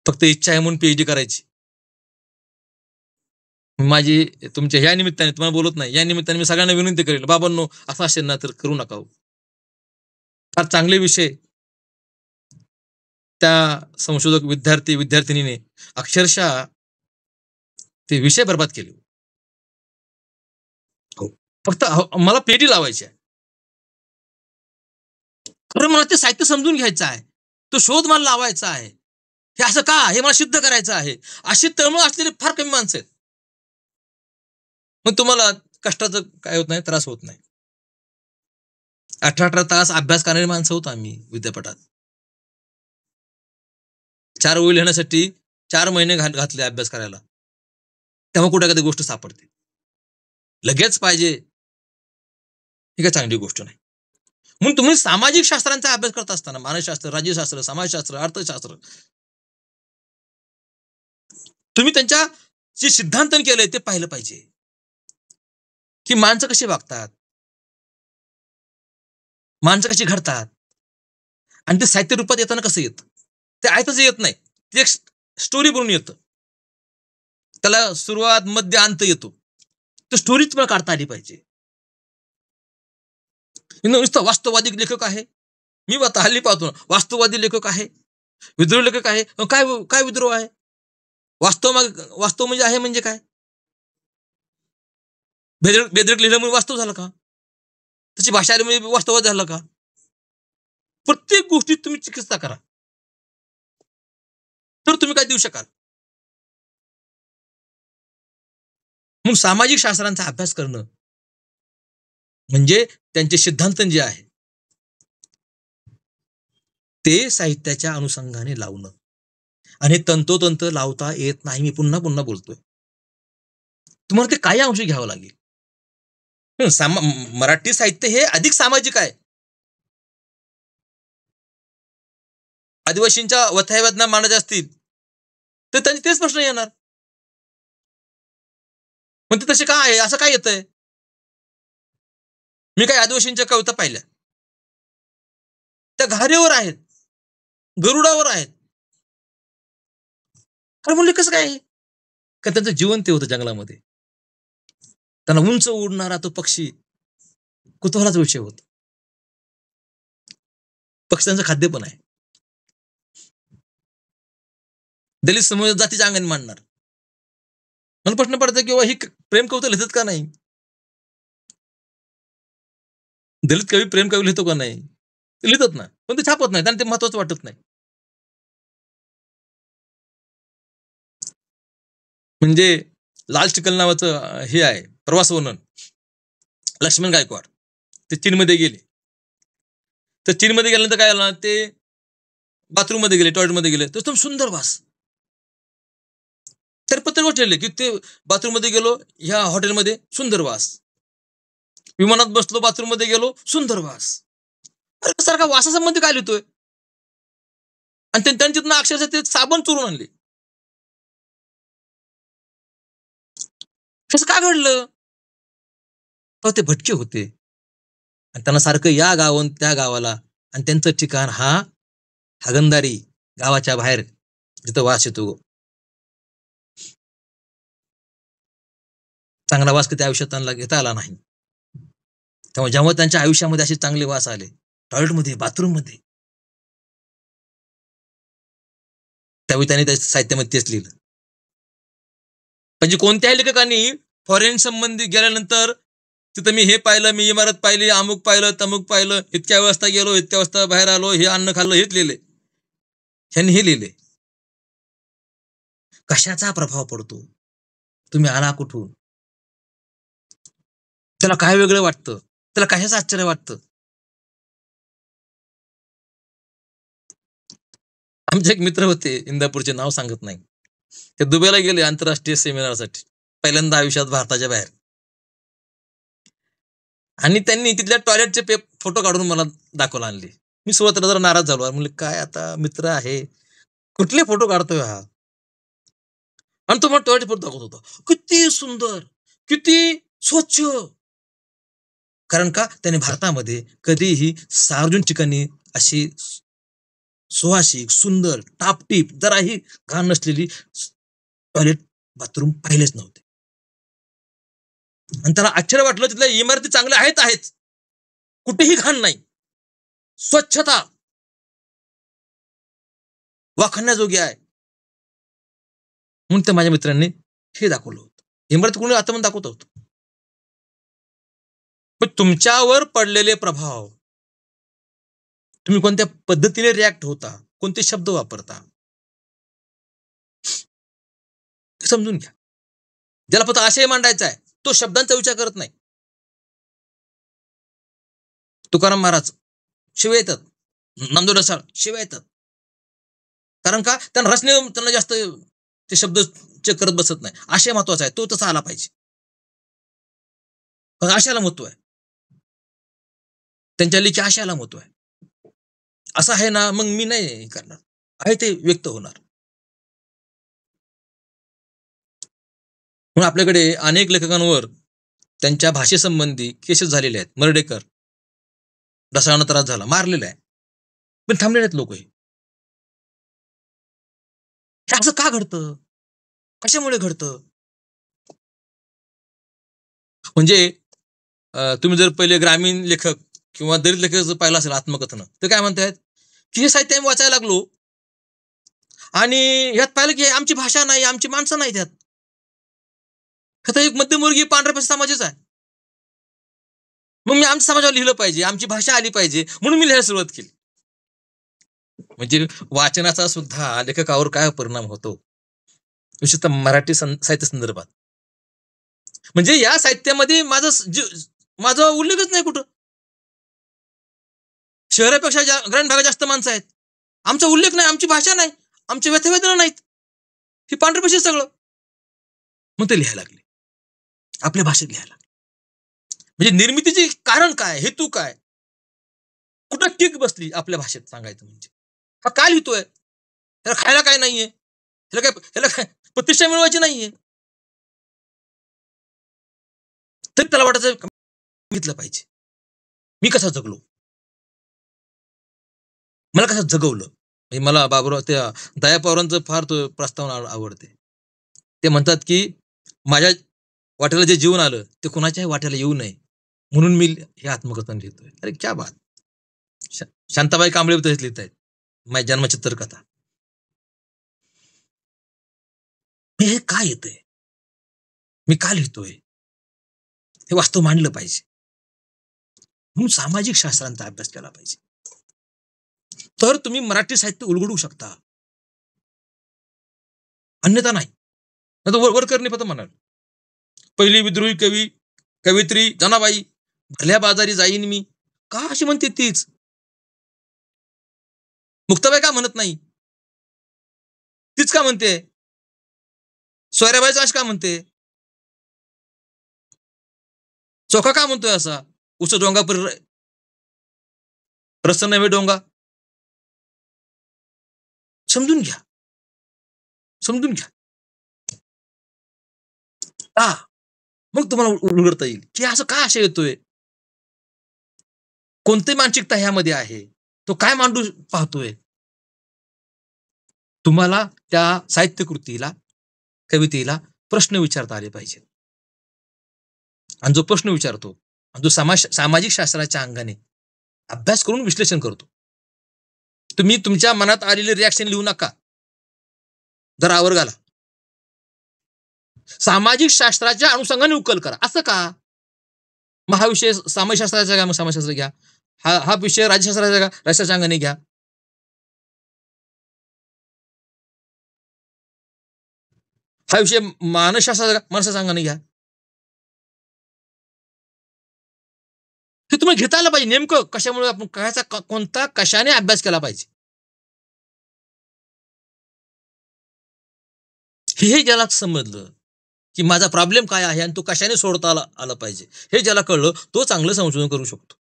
फक्त इच्छा आहे म्हणून PhD करायची. माझी तुमच्या ह्या निमित्ताने तुम्हाला बोलत नाही, या निमित्ताने मी सगळ्यांना विनंती करेल, बाबांनो असं असेल ना तर करू नका. फार चांगले विषय त्या संशोधक विद्यार्थिनीने अक्षरशः ते विषय बर्बाद केले. हो. फक्त मला पेटी लावायची आहे. खरं मला ते साहित्य समजून घ्यायचं आहे. तो शोध मला लावायचा आहे. हे असं का? हे मला सिद्ध करायचं आहे. अशी तळमळ असलेली फार कमी माणसं आहेत. मग तुम्हाला कष्टाचं काय होत नाही, त्रास होत नाही. 18 तास अभ्यास करणारी माणसं होतो आम्ही विद्यापीठात. 4 ओळी लिहिण्यासाठी 4 महिने घातले अभ्यास करायला. तेव्हा कुठे एखादी गोष्ट सापडते. लगेच पाहिजे ही काय चांगली गोष्ट नाही. म्हणून तुम्ही सामाजिक शास्त्रांचा अभ्यास करत असताना मानसशास्त्र, राज्यशास्त्र, समाजशास्त्र, अर्थशास्त्र, तुम्ही त्यांच्या जे सिद्धांतन केलंय ते पाहिलं पाहिजे की माणसं कशी वागतात, माणसं कशी घडतात आणि ते साहित्य रूपात येताना कसं येतं. ते आयतच येत नाही. ते एक स्टोरी बनून येतं. त्याला सुरुवात मध्य अंत येतो. तो स्टोरी तुम्हाला काढता आली पाहिजे. नुसतं वास्तववादी लेखक आहे. मी आता हल्ली पाहतो वास्तववादी लेखक आहे, विद्रोह लेखक आहे. काय काय विद्रोह आहे? वास्तव म्हणजे आहे म्हणजे काय? बेदरक लिहिलं म्हणजे वास्तव झालं का? त्याची भाषा आली म्हणजे वास्तवात झालं का? प्रत्येक गोष्टीत तुम्ही चिकित्सा करा, तर तुम्ही काय देऊ शकाल. म्हणून सामाजिक शास्त्रांचा अभ्यास करणं म्हणजे त्यांचे सिद्धांत जे आहे ते साहित्याच्या अनुषंगाने लावणं. आणि तंतोतंत लावता येत नाही. मी पुन्हा पुन्हा बोलतोय. तुम्हाला ते काही अंश घ्यावं लागेल. मराठी साहित्य हे अधिक सामाजिक आहे. आदिवासींच्या वथ्या वेदना मांडायच्या असतील तर त्यांचे तेच प्रश्न येणार. मग ते तसे काय आहे, असं काय येतंय? मी काही आदिवासींच्या कविता पाहिल्या, त्या घारेवर आहेत, गरुडावर आहेत. काय म्हणले कसं काय? का त्यांचं जीवन ते होतं जंगलामध्ये. त्यांना उंच उडणारा तो पक्षी कुतूहलाचा विषय होता. पक्ष्यांचं खाद्य पण आहे. दलित समाज जातीच्या अंगाने मांडणार. मला प्रश्न पडतो की ही प्रेम कविता लिहितात का नाही? दलित कवी प्रेम कवी लिहितो का नाही? लिहितात ना, पण ते छापत नाही. त्यांना ते महत्वाचं वाटत नाही. म्हणजे लाल चिखल नावाचं हे आहे प्रवास वर्णन, लक्ष्मण गायकवाड. ते चीनमध्ये गेले. तर चीनमध्ये गेल्यानंतर काय झालं, ते बाथरूम मध्ये गेले, टॉयलेट मध्ये गेले, तर एकदम सुंदर वास. तर पत्रकार ठरले की ते बाथरूम मध्ये गेलो, ह्या हॉटेलमध्ये सुंदर वास. विमानात बसलो, बाथरूम मध्ये गेलो, सुंदर वास. अरे सारखा वासासंबंधी काय लिहितोय? आणि त्यांच्यातनं अक्षरशः ते साबण चोरून आणले. कसं काय घडलं? ते भटके होते आणि त्यांना सारखं या गावाहून त्या गावाला, आणि त्यांचं ठिकाण हा हागंदारी गावाच्या बाहेर जिथं वास येतो. चांगला वास कधी आयुष्यात त्यांना घेता आला नाही. तेव्हा जेव्हा त्यांच्या आयुष्यामध्ये असे चांगले वास आले, टॉयलेटमध्ये, बाथरूममध्ये, त्यावेळी त्यांनी त्या साहित्यामध्ये तेच लिहिलं. म्हणजे कोणत्याही लेखकांनी फॉरेन संबंधी गेल्यानंतर तिथं मी हे पाहिलं, मी इमारत पाहिली, अमुक पाहिलं, तमुक पाहिलं, इतक्या वाजता गेलो, इतक्या वाजता बाहेर आलो, हे अन्न खाल्लं, हेच लिहिले. ह्यांनी हे लिहिले. कशाचा प्रभाव पडतो? तुम्ही आला कुठून? त्याला काय वेगळं वाटतं? त्याला कशाचं आश्चर्य वाटतं? आमचे एक मित्र होते इंदापूरचे, नाव सांगत नाही. ते दुबईला गेले आंतरराष्ट्रीय सेमिनारसाठी, पहिल्यांदा आयुष्यात भारताच्या बाहेर. आणि त्यांनी तिथल्या टॉयलेटचे फोटो काढून मला दाखवला आणले. मी सुरुवातीला जरा नाराज झालो. म्हणले काय आता मित्र आहे, कुठले फोटो काढतोय हा? आणि तो मला टॉयलेट फोटो दाखवत होता. किती सुंदर, किती स्वच्छ. कारण का त्याने भारतामध्ये कधीही सार्वजनिक ठिकाणी अशी सुवासिक, सुंदर, टापटीप, जराही घाण नसलेली टॉयलेट, बाथरूम पाहिलेच नव्हते. आणि त्याला आश्चर्य वाटलं, तिथल्या इमारती चांगल्या आहेत, कुठेही घाण नाही. स्वच्छता वाखाणण्याजोगी आहे. म्हणून त्या माझ्या मित्रांनी हे दाखवलं होतं. इमारत कोणी आता दाखवत होतं. पण तुमच्यावर पडलेले प्रभाव, तुम्ही कोणत्या पद्धतीने रिॲक्ट होता, कोणते शब्द वापरता, समजून घ्या. ज्याला फक्त आशय मांडायचा आहे तो शब्दांचा विचार करत नाही. तुकाराम महाराज शिव्या येतात, नामदेव ढसाळ शिव्या येतात. कारण का? त्यांना रचने त्यांना जास्त ते शब्द चेक करत बसत नाही. आशय महत्वाचा आहे, तो तसा आला पाहिजे. पण आशयाला महत्व आहे, त्यांच्या लिखी आशयाला महत्व आहे. असं आहे ना, मग मी नाही करणार, आहे ते व्यक्त होणार. म्हणून आपल्याकडे अनेक लेखकांवर त्यांच्या भाषेसंबंधी केसेस झालेले आहेत. मर्डेकर, ढसाळांना त्रास झाला, मारलेला आहे, पण थांबलेले आहेत लोक. हे असं का घडतं? कशामुळे घडतं? म्हणजे तुम्ही जर पहिले ग्रामीण लेखक किंवा दलित लेखक जर पाहिलं असेल आत्मकथन, तर काय म्हणतात की हे साहित्य आम्ही वाचायला लागलो आणि ह्यात पाहिलं की आमची भाषा नाही, आमची माणसं नाही, त्यात एक मध्यमवर्गीय पांढऱ्या समाजच आहे. मग मी आमच्या समाजावर लिहिलं पाहिजे, आमची भाषा आली पाहिजे, म्हणून मी लिहायला सुरुवात केली. म्हणजे वाचनाचा सुद्धा लेखकावर काय परिणाम होतो, विशेषतः मराठी साहित्य संदर्भात. म्हणजे या साहित्यामध्ये माझा उल्लेखच नाही कुठं. शहरापेक्षा ग्रामीण भागात जास्त माणसं आहेत, आमचा उल्लेख नाही, आमची भाषा नाही, आमच्या व्यथावेदना नाहीत, ही पांढरपेशी सगळं. मग ते लिहायला लागले, आपल्या भाषेत लिहायला. म्हणजे निर्मितीचे कारण काय, हेतू काय, कुठं टिक बसली आपल्या भाषेत सांगायचं म्हणजे. हा काय लिहितोय, त्याला खायला काय नाहीये, ह्याला काय प्रतिष्ठा मिळवायची नाहीये, तरी त्याला वाटायचं घेतलं पाहिजे. मी कसा जगलो, मला कसं जगवलं. म्हणजे मला बाबूराव त्या दया पवारांचं फार प्रस्तावना आवडते. ते म्हणतात की माझ्या वाट्याला जे जीवन आलं ते कोणाच्याही वाट्याला येऊ नये म्हणून मी हे आत्मकथन लिहितोय. अरे क्या बात. शांताबाई कांबळे तसेच लिहित आहेत, माझ्या जन्मचित्र कथा. हे काय येतंय, मी का लिहितोय, हे वास्तव मांडलं पाहिजे. म्हणून सामाजिक शास्त्रांचा अभ्यास केला पाहिजे, तर तुम्ही मराठी साहित्य उलगडू शकता, अन्यथा नाही. वरकरणी पत्र म्हणाल, पहिली विद्रोही कवी कवित्री जनाबाई भरल्या बाजारी जाईन मी, का अशी म्हणते तीच. मुक्ताबाई का म्हणत नाही, तीच का म्हणते. सोयराबाईचा का म्हणते, चोखा का म्हणतोय असा. उस डोंगा पर रसन नव्हे डोंगा. समजून घ्या, समजून घ्या. मग तुम्हाला उलगडता येईल की असं का आशय येतोय, कोणती मानसिकता ह्यामध्ये आहे, तो काय मांडू पाहतोय. तुम्हाला त्या साहित्यकृतीला, कवितेला प्रश्न विचारता आले पाहिजे. आणि जो प्रश्न विचारतो, जो सामाजिक शास्त्राच्या अंगाने अभ्यास करून विश्लेषण करतो. तुम्ही तुमच्या मनात आलेले रिॲक्शन लिहू नका, जरा आवर घाला, सामाजिक शास्त्राच्या अनुषंगाने उकल करा. असं का, मग हा विषय सामाजिक शास्त्राचा घ्या, मग समाजशास्त्र घ्या. हा विषय राज्यशास्त्राचा घ्या, राज्याच्या अंगाने घ्या. हा विषय मानसशास्त्राचा, माणसाच्या अंगाने घ्या. हे तुम्हाला घेता आलं पाहिजे. नेमकं कशामुळे आपण कशाचा कोणता कशाने अभ्यास केला पाहिजे, हे ज्याला समजलं की माझा प्रॉब्लेम काय आहे आणि तो कशाने सोडता आला पाहिजे, हे ज्याला कळलं तो चांगलं संशोधन करू शकतो.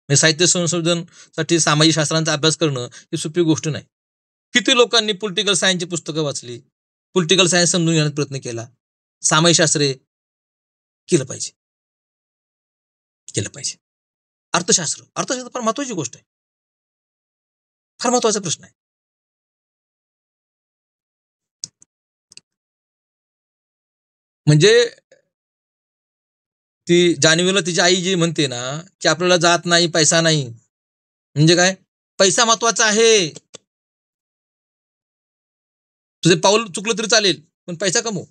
म्हणजे साहित्य संशोधनासाठी सामाजिक शास्त्रांचा अभ्यास करणं ही सोपी गोष्ट नाही. किती लोकांनी पॉलिटिकल सायन्सची पुस्तकं वाचली, पॉलिटिकल सायन्स समजून घेण्याचा प्रयत्न केला. सामाजिक शास्त्रे केलं पाहिजे, केलं पाहिजे. अर्थशास्त्र फार महत्वाची गोष्ट आहे, फार महत्वाचा प्रश्न आहे. म्हणजे ती जान्हवीला तिची आई जी म्हणते ना की आपल्याला जात नाही, पैसा नाही, म्हणजे काय? पैसा महत्वाचा आहे. तुझे पाऊल चुकलं तरी चालेल, पण पैसा कमव.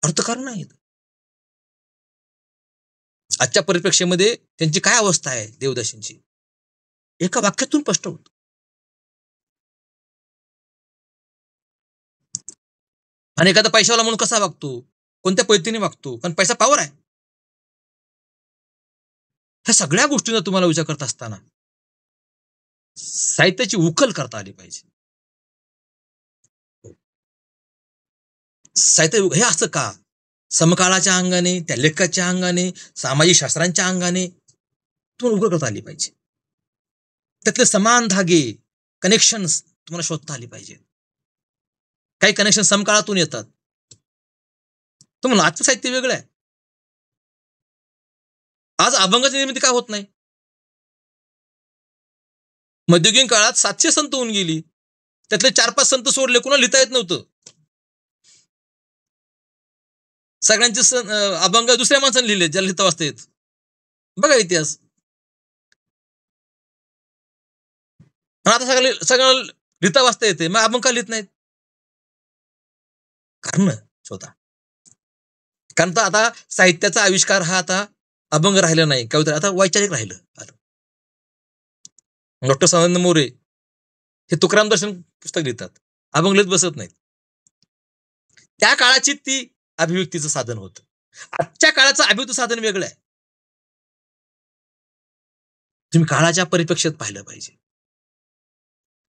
अर्थकारण नाही. आजच्या परिप्रेक्ष्यामध्ये त्यांची काय अवस्था आहे देवदासींची? एका वाक्यातून स्पष्ट होतं. आणि एखादा पैशावाला म्हणून कसा वागतो? कोणत्या पद्धतीने वागतो? कारण पैसा पॉवर आहे. ह्या सगळ्या गोष्टींचा तुम्हाला विचार करत असताना साहित्याची उकल करता आली पाहिजे. साहित्य हे असं का? समकाळाच्या अंगाने, त्या लेखकाच्या अंगाने, सामाजिक शास्त्रांच्या अंगाने तुम्हाला उघड करता आली पाहिजे. त्यातले समान धागे, कनेक्शन्स तुम्हाला शोधता आली पाहिजे. काही कनेक्शन समकाळातून येतात. तुम्हाला आजचं साहित्य वेगळं आहे. आज अभंगाची निर्मिती का होत नाही? मध्ययुगीन काळात 700 संत होऊन गेली. त्यातले 4-5 संत सोडले, कुणाला लिहिता येत नव्हतं. सगळ्यांचे अभंग दुसऱ्या माणसाने लिहिले, ज्याला लिहिता वाचता येत. बघा इतिहास. आता सगळं लिहिता वाचता येते, मग अभंग का लिहित नाहीत? कारण शोधा. कारण तर आता साहित्याचा आविष्कार हा आता अभंग राहिला नाही, कविता आता वैचारिक राहिलं. डॉक्टर सदानंद मोरे हे तुकाराम दर्शन पुस्तक लिहितात, अभंग लिहित बसत नाहीत. त्या काळाची ती अभिव्यक्तीचं साधन होतं. आजच्या काळाचं अभिव्यक्ती साधन वेगळं आहे. तुम्ही काळाच्या परिप्रेक्ष्यात पाहिलं पाहिजे.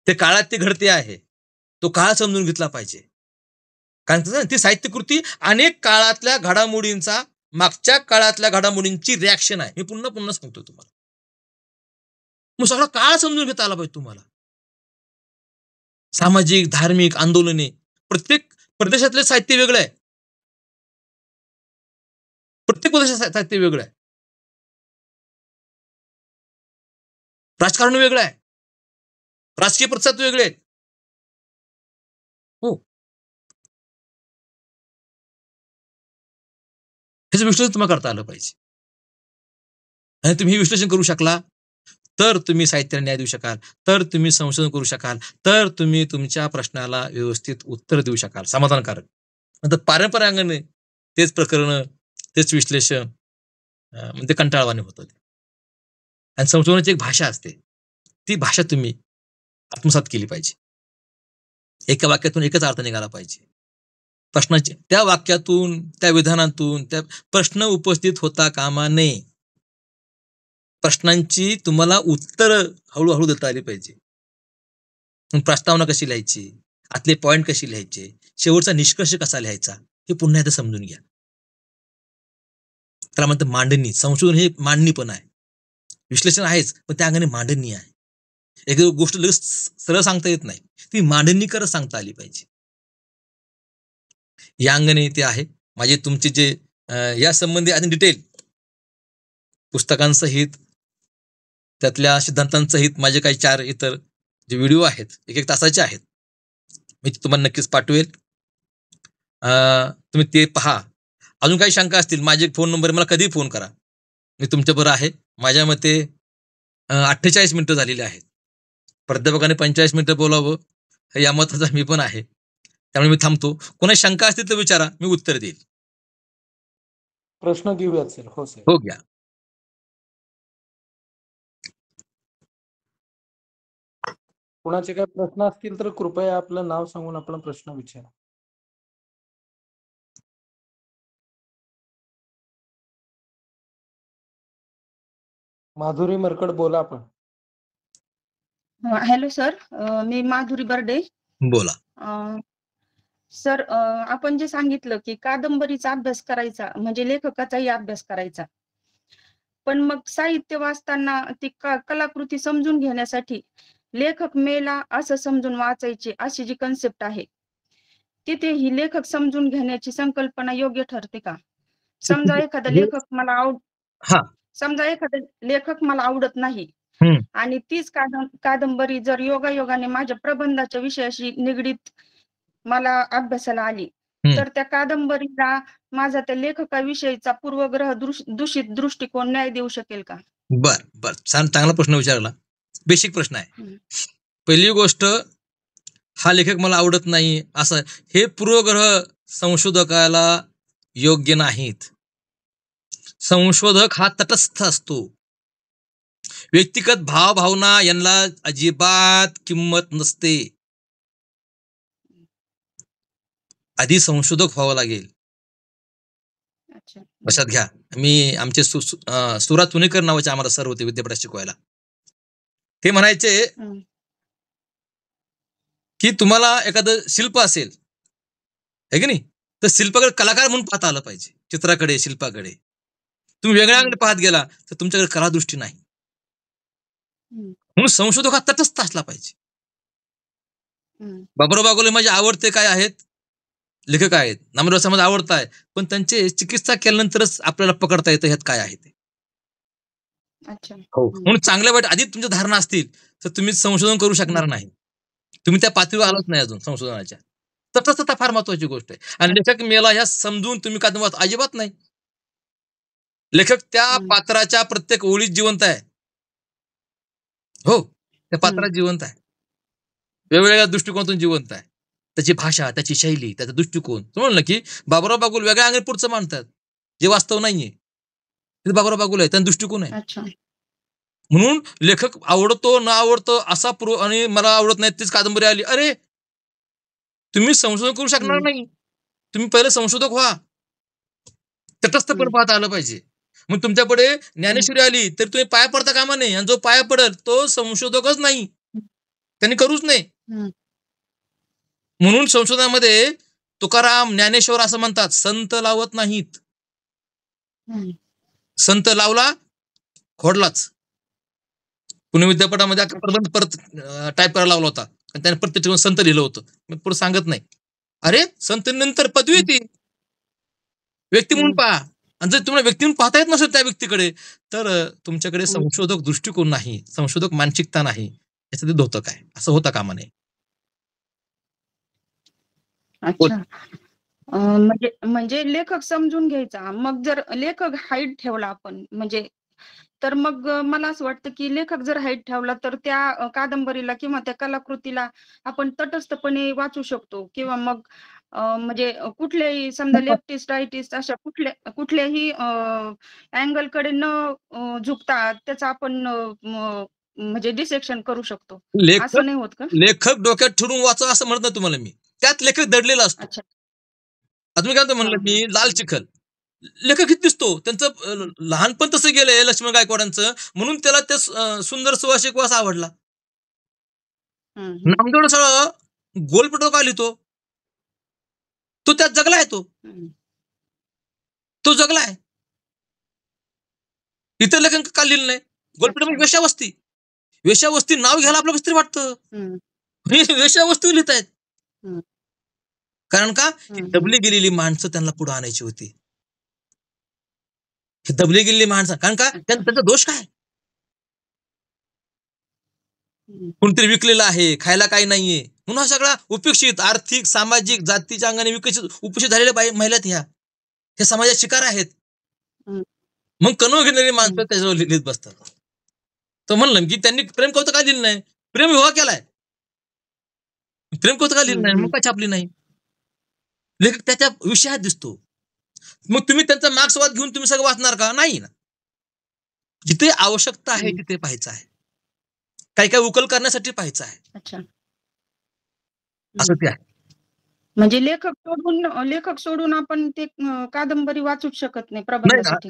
ते काळात ते घडते आहे, तो काळ समजून घेतला पाहिजे. कारण ती साहित्यकृती अनेक काळातल्या घडामोडींचा, मागच्या काळातल्या घडामोडींची रिॲक्शन आहे. मी पुन्हा पुन्हा सांगतो तुम्हाला. मग सगळा काळ समजून घेता आला पाहिजे तुम्हाला. सामाजिक, धार्मिक आंदोलने, प्रत्येक प्रदेशातले साहित्य वेगळं आहे. प्रत्येक प्रदेशात साहित्य वेगळं आहे. राजकारण वेगळं आहे. राजकीय प्रतिसाद वेगळे आहेत. हो. ह्याचं विश्लेषण तुम्हाला करता आलं पाहिजे. आणि तुम्ही हे विश्लेषण करू शकला तर तुम्ही साहित्याला न्याय देऊ शकाल, तर तुम्ही संशोधन करू शकाल, तर तुम्ही तुमच्या प्रश्नाला व्यवस्थित उत्तर देऊ शकाल, समाधानकारक. नंतर पारंपरांगाने तेच प्रकरण, तेच विश्लेषण म्हणजे कंटाळवाणे होतं. आणि संशोधनाची एक भाषा असते, ती भाषा तुम्ही आत्मसात केली पाहिजे. एका वाक्यातून एकच अर्थ निघाला पाहिजे. प्रश्नाचे त्या वाक्यातून, त्या विधानातून त्या प्रश्न उपस्थित होता कामा नये. प्रश्नांची तुम्हाला उत्तर हळूहळू देता आली पाहिजे. प्रस्तावना कशी लिहायची, आतले पॉइंट कशी लिहायचे, शेवटचा निष्कर्ष कसा लिहायचा, हे पुन्हा एकदा समजून घ्या. त्याला म्हणतात मांडणी. संशोधन हे मांडणी पण आहे. विश्लेषण आहेच, पण त्या अंगाने मांडणी आहे. एखादी गोष्ट लगेच सरळ सांगता येत नाही, ती मांडणी करत सांगता आली पाहिजे. या अंगाने ते आहे. माझे तुमचे जे या संबंधी आणि डिटेल पुस्तकांसहित, त्यातल्या सिद्धांतांसहित माझे काही 4 इतर जे व्हिडिओ आहेत, 1-1 तासाचे आहेत, मी तुम्हाला नक्कीच पाठवेल. तुम्ही ते पहा. अजून काही शंका असतील, माझे फोन नंबर, मला कधीही फोन करा, मी तुमच्याबरोबर आहे. माझ्या मते 48 मिनिटं झालेली आहेत. प्राध्यापकाने 45 मिनिटं बोलावं या मताचा मी पण आहे. त्यामुळे मी थांबतो. कोणा शंका असतील तर विचारा, मी उत्तर देईल. प्रश्न घेऊयात सर. हो सर. हो घ्या. कुणाचे काही प्रश्न असतील तर कृपया आपलं नाव सांगून आपला प्रश्न विचारा. माधुरी मरकड बोला आपण. हॅलो सर, मी माधुरी बर्डे. बोला. सर, आपण जे सांगितलं की कादंबरीचा अभ्यास करायचा म्हणजे लेखकाचाही अभ्यास करायचा, पण मग साहित्य वाचताना ती कलाकृती समजून घेण्यासाठी लेखक मेला असं समजून वाचायची अशी जी कन्सेप्ट आहे, तिथे ही लेखक समजून घेण्याची संकल्पना योग्य ठरते का? समजा एखादा लेखक मला आवडत नाही आणि तीच कादंबरी जर योगायोगाने माझ्या प्रबंधाच्या विषयाशी निगडीत मला अभ्यासाला आली, तर त्या कादंबरीला माझा त्या लेखकाविषयीचा पूर्वग्रह दूषित दृष्टिकोन न्याय देऊ शकेल का? बर बर चांगला प्रश्न विचारला. बेसिक प्रश्न आहे. हम्म. पहिली गोष्ट, हा लेखक मला आवडत नाही असं हे पूर्वग्रह संशोधकाला योग्य नाहीत. संशोधक हा तटस्थ असतो. व्यक्तिगत भावना यांना अजिबात किंमत नसते. आधी संशोधक व्हावं लागेल. अच्छा. लक्षात घ्या. मी आमचे सुराज पुणेकर नावाचे आम्हाला सर होते विद्यापीठात शिकवायला. ते म्हणायचे हम्म. की तुम्हाला एखादं शिल्प असेल है की नाही, तर शिल्पाकडे कलाकार म्हणून पाहता आलं पाहिजे. चित्राकडे, शिल्पाकडे तुम्ही वेगळ्या अंगाने पाहत गेला तर तुमच्याकडे कलादृष्टी नाही. हम्म. म्हणून संशोधक हा तटस्थ असला पाहिजे. हम्म. बाबुराव बागुले माझे आवडते काय आहेत, लेखक आहेत, नामदेव समाज आवडत आहे, पण त्यांचे चिकित्सा केल्यानंतरच आपल्याला पकडता येतं ह्यात काय आहे ते. अच्छा. म्हणून चांगल्या वाईट आधी तुमच्या धारणा असतील तर तुम्ही संशोधन करू शकणार नाही. तुम्ही त्या पातळीवर आलाच नाही अजून संशोधनाच्या. तटस्थता फार महत्वाची गोष्ट आहे. आणि लेखक मेला ह्या समजून तुम्ही कादंबरी अजिबात नाही. लेखक त्या पात्राच्या प्रत्येक ओळीत जिवंत आहे. हो, त्या पात्रात जिवंत आहे. वेगवेगळ्या दृष्टिकोनातून जिवंत आहे. त्याची भाषा, त्याची शैली, त्याचा दृष्टिकोन. म्हणलं की बाबुराव बागुल वेगळ्या अंगाने पुढचं मांडतात, जे वास्तव नाहीये. ते बाबुराव बागुल आहे, त्यांचा दृष्टिकोन आहे. अच्छा. म्हणून लेखक आवडतो न आवडतो असा आणि मला आवडत नाही तीच कादंबरी आली. अरे, तुम्ही संशोधन करू शकणार नाही. तुम्ही पहिले संशोधक व्हा. तटस्थपणे पाहता आलं पाहिजे. मग तुमच्यापुढे ज्ञानेश्वरी आली तर तुम्ही पाया पडता कामा नये. आणि जो पाया पडेल तो संशोधकच नाही, त्यांनी करूच नाही. म्हणून संशोधनामध्ये तुकाराम, ज्ञानेश्वर असं म्हणतात, संत लावत नाहीत. संत लावला खोडलाच. पुणे विद्यापीठामध्ये प्रबंध परत टाईप करायला लावला होता आणि त्याने प्रत्येक ठिकाणी संत लिहिलं होतं. मी पुढे सांगत नाही. अरे, संत नंतर पदवी येते, व्यक्ती म्हणून पहा. आणि जर तुम्हाला व्यक्ती म्हणून पाहता येत नसेल त्या व्यक्तीकडे तर तुमच्याकडे संशोधक दृष्टिकोन नाही, संशोधक मानसिकता नाही. याचं धोतं काय, असं होता कामा नये. अच्छा. म्हणजे लेखक समजून घ्यायचा. मग जर लेखक हाईट ठेवला आपण म्हणजे तर मग मला असं वाटतं की लेखक जर हाईट ठेवला तर त्या कादंबरीला किंवा त्या कलाकृतीला आपण तटस्थपणे वाचू शकतो. किंवा मग म्हणजे कुठल्याही समजा लेफ्टिस्ट राईटिस्ट अशा कुठल्याही अँगलकडे न झुकता त्याचा आपण म्हणजे डिसेक्शन करू शकतो. असं नाही होत का? लेखक डोक्यात ठेवून वाचा असं म्हणत नाही तुम्हाला मी. त्यात लेखक दडलेला असतो. अच्छा. आता मी काय म्हणलं मी लाल चिखल लेखक किती दिसतो, त्यांचं लहानपण तसं गेलंय लक्ष्मण गायकवाडांचं, म्हणून त्याला ते सुंदर सुवासिक वास आवडला. नामदेव सगळं गोलपटो का लिहितो, तो त्यात जगलाय. तो जगलाय. इतर लेखक का लिहिलं नाही? गोलपेट म्हणजे वेश्यावस्ती. वेश्यावस्ती नाव घ्यायला आपलं कसं तरी वाटतं. वेश्यावस्ती लिहित आहेत. कारण का दबली गेलेली माणसं त्यांना पुढे आणायची होती. हे दबली गेलेली माणसं, कारण का त्यांचा दोष काय, कोणतरी विकलेलं आहे, खायला काही नाहीये, म्हणून हा सगळा उपेक्षित, आर्थिक, सामाजिक, जातीच्या अंगाने उपेक्षित झालेल्या महिला ह्या समाजात शिकार आहेत. मग कणव घेणारी माणसं त्याच्यावर लिहित बसतात. तर म्हणलं की त्यांनी प्रेम कविता का लिहिली नाही? प्रेम विवाह केलाय, प्रेम कविता का लिहिली नाही? मग का छापली नाही? लेखक त्याच्या विषयात दिसतो. मग तुम्ही त्यांचा मार्क्सवाद घेऊन तुम्ही सगळं वाचणार का? नाही ना. जिथे आवश्यकता आहे तिथे पाहायचं आहे, काही काही उकल करण्यासाठी पाहायचं आहे. अच्छा. असं ते आहे. म्हणजे लेखक सोडून आपण ते कादंबरी वाचूच शकत नाही प्रबंधासाठी.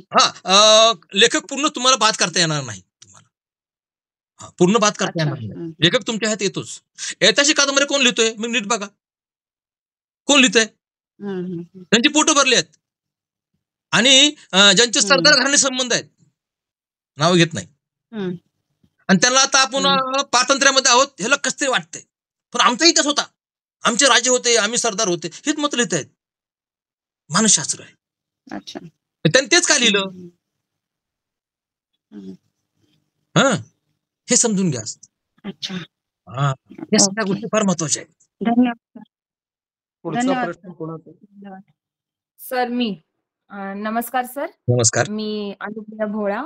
लेखक पूर्ण तुम्हाला बात करता येणार नाही. तुम्हाला पूर्ण बात करता येणार नाही. लेखक तुमच्या हात येतोच. ऐतिहासिक कादंबरी कोण लिहितोय मग नीट बघा, कोण लिहितोय? त्यांची पोटं भरली आहेत आणि ज्यांचे सरदार घराणे संबंध आहेत, नाव घेत नाही. आणि त्यांना आता आपण पारतंत्र्यामध्ये आहोत ह्याला कसं तरी वाटतंय, पण आमचा इतिहास होता, आमचे राजे होते, आम्ही सरदार होते, हेच मत लिहित आहेत. मानसशास्त्र आहे. अच्छा. त्यांनी तेच का लिहिलं? हे समजून घ्या. अच्छा. या सगळ्या गोष्टी फार महत्वाच्या आहेत. धन्यवाद. पुढचा प्रश्न कोणाचा? सर मी नमस्कार सर. नमस्कार. मी अनुप्रिया भोळा.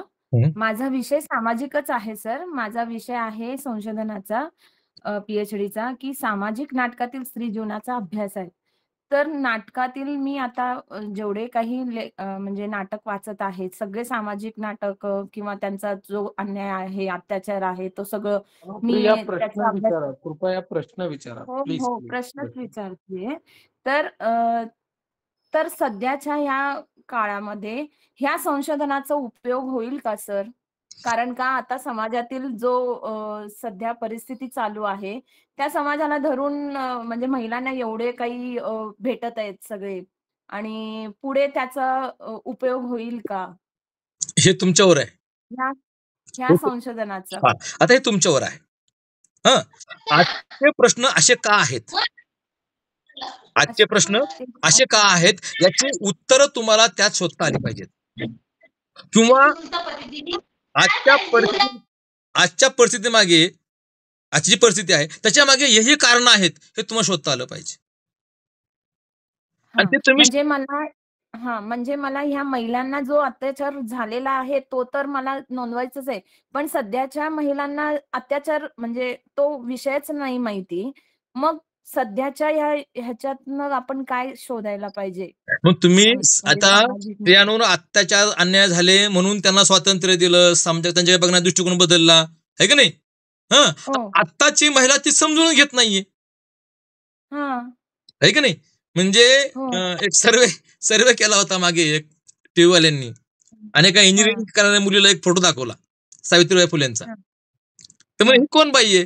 माझा विषय सामाजिकच आहे सर. माझा विषय आहे संशोधनाचा पीएचडीचा, की सामाजिक नाटकातील स्त्री जीवनाचा अभ्यास आहे. तर नाटकातील मी आता जेवढे काही म्हणजे नाटक वाचत आहे, सगळे सामाजिक नाटक किंवा त्यांचा जो अन्याय आहे, अत्याचार आहे, तो सगळं मी प्रिया त्याचा प्रश्न अभ्यास. विचारा, कृपया प्रश्न विचारा हो प्लीज हो, प्लीज प्रश्नच प्रश्न. विचारतेय. तर तर सध्याच्या ह्या काळामध्ये ह्या संशोधनाचा उपयोग होईल का सर? कारण का आता समाजातील जो सध्या परिस्थिती चालू आहे, त्या समाजाला धरून म्हणजे महिलांना एवढे काही भेटत आहेत सगळे आणि पुढे त्याचा उपयोग होईल का? हे तुमच्यावर आहे. ह्या ह्या संशोधनाचा? हा, आता हे तुमच्यावर आहे. हा, आजचे प्रश्न असे का आहेत? आजचे प्रश्न असे का आहेत याची उत्तर तुम्हाला त्यात शोधता आली पाहिजेत. किंवा आजच्या परिस्थितीमागे, आजची जी परिस्थिती आहे त्याच्या मागे हेही कारण आहेत हे तुम्हाला शोधता आलं पाहिजे. आणि ते तुम्ही म्हणजे मला ह्या महिलांना जो अत्याचार झालेला आहे तो तर मला नोंदवायचाच आहे. पण सध्याच्या महिलांना अत्याचार म्हणजे तो विषयच नाही माहिती. मग सध्याच्या ह्याच्यातनं आपण काय शोधायला पाहिजे? मग तुम्ही म्हणजे आता सामाजिक स्त्रियांवर अत्याचार अन्याय झाले म्हणून त्यांना स्वातंत्र्य दिलं, त्यांच्या बघण्याचा दृष्टिकोन बदलला, आहे की नाही? हो. आत्ताची महिला ती समजून घेत नाहीये, हां. आहे की नाही? म्हणजे हो. एक सर्वे केला होता मागे एक टीव्ही वाल्यांनी, आणि एका इंजिनिअरिंग करणाऱ्या मुलीला एक फोटो दाखवला सावित्रीबाई फुलेंचा. हां. तर मग ही कोण बाई आहे?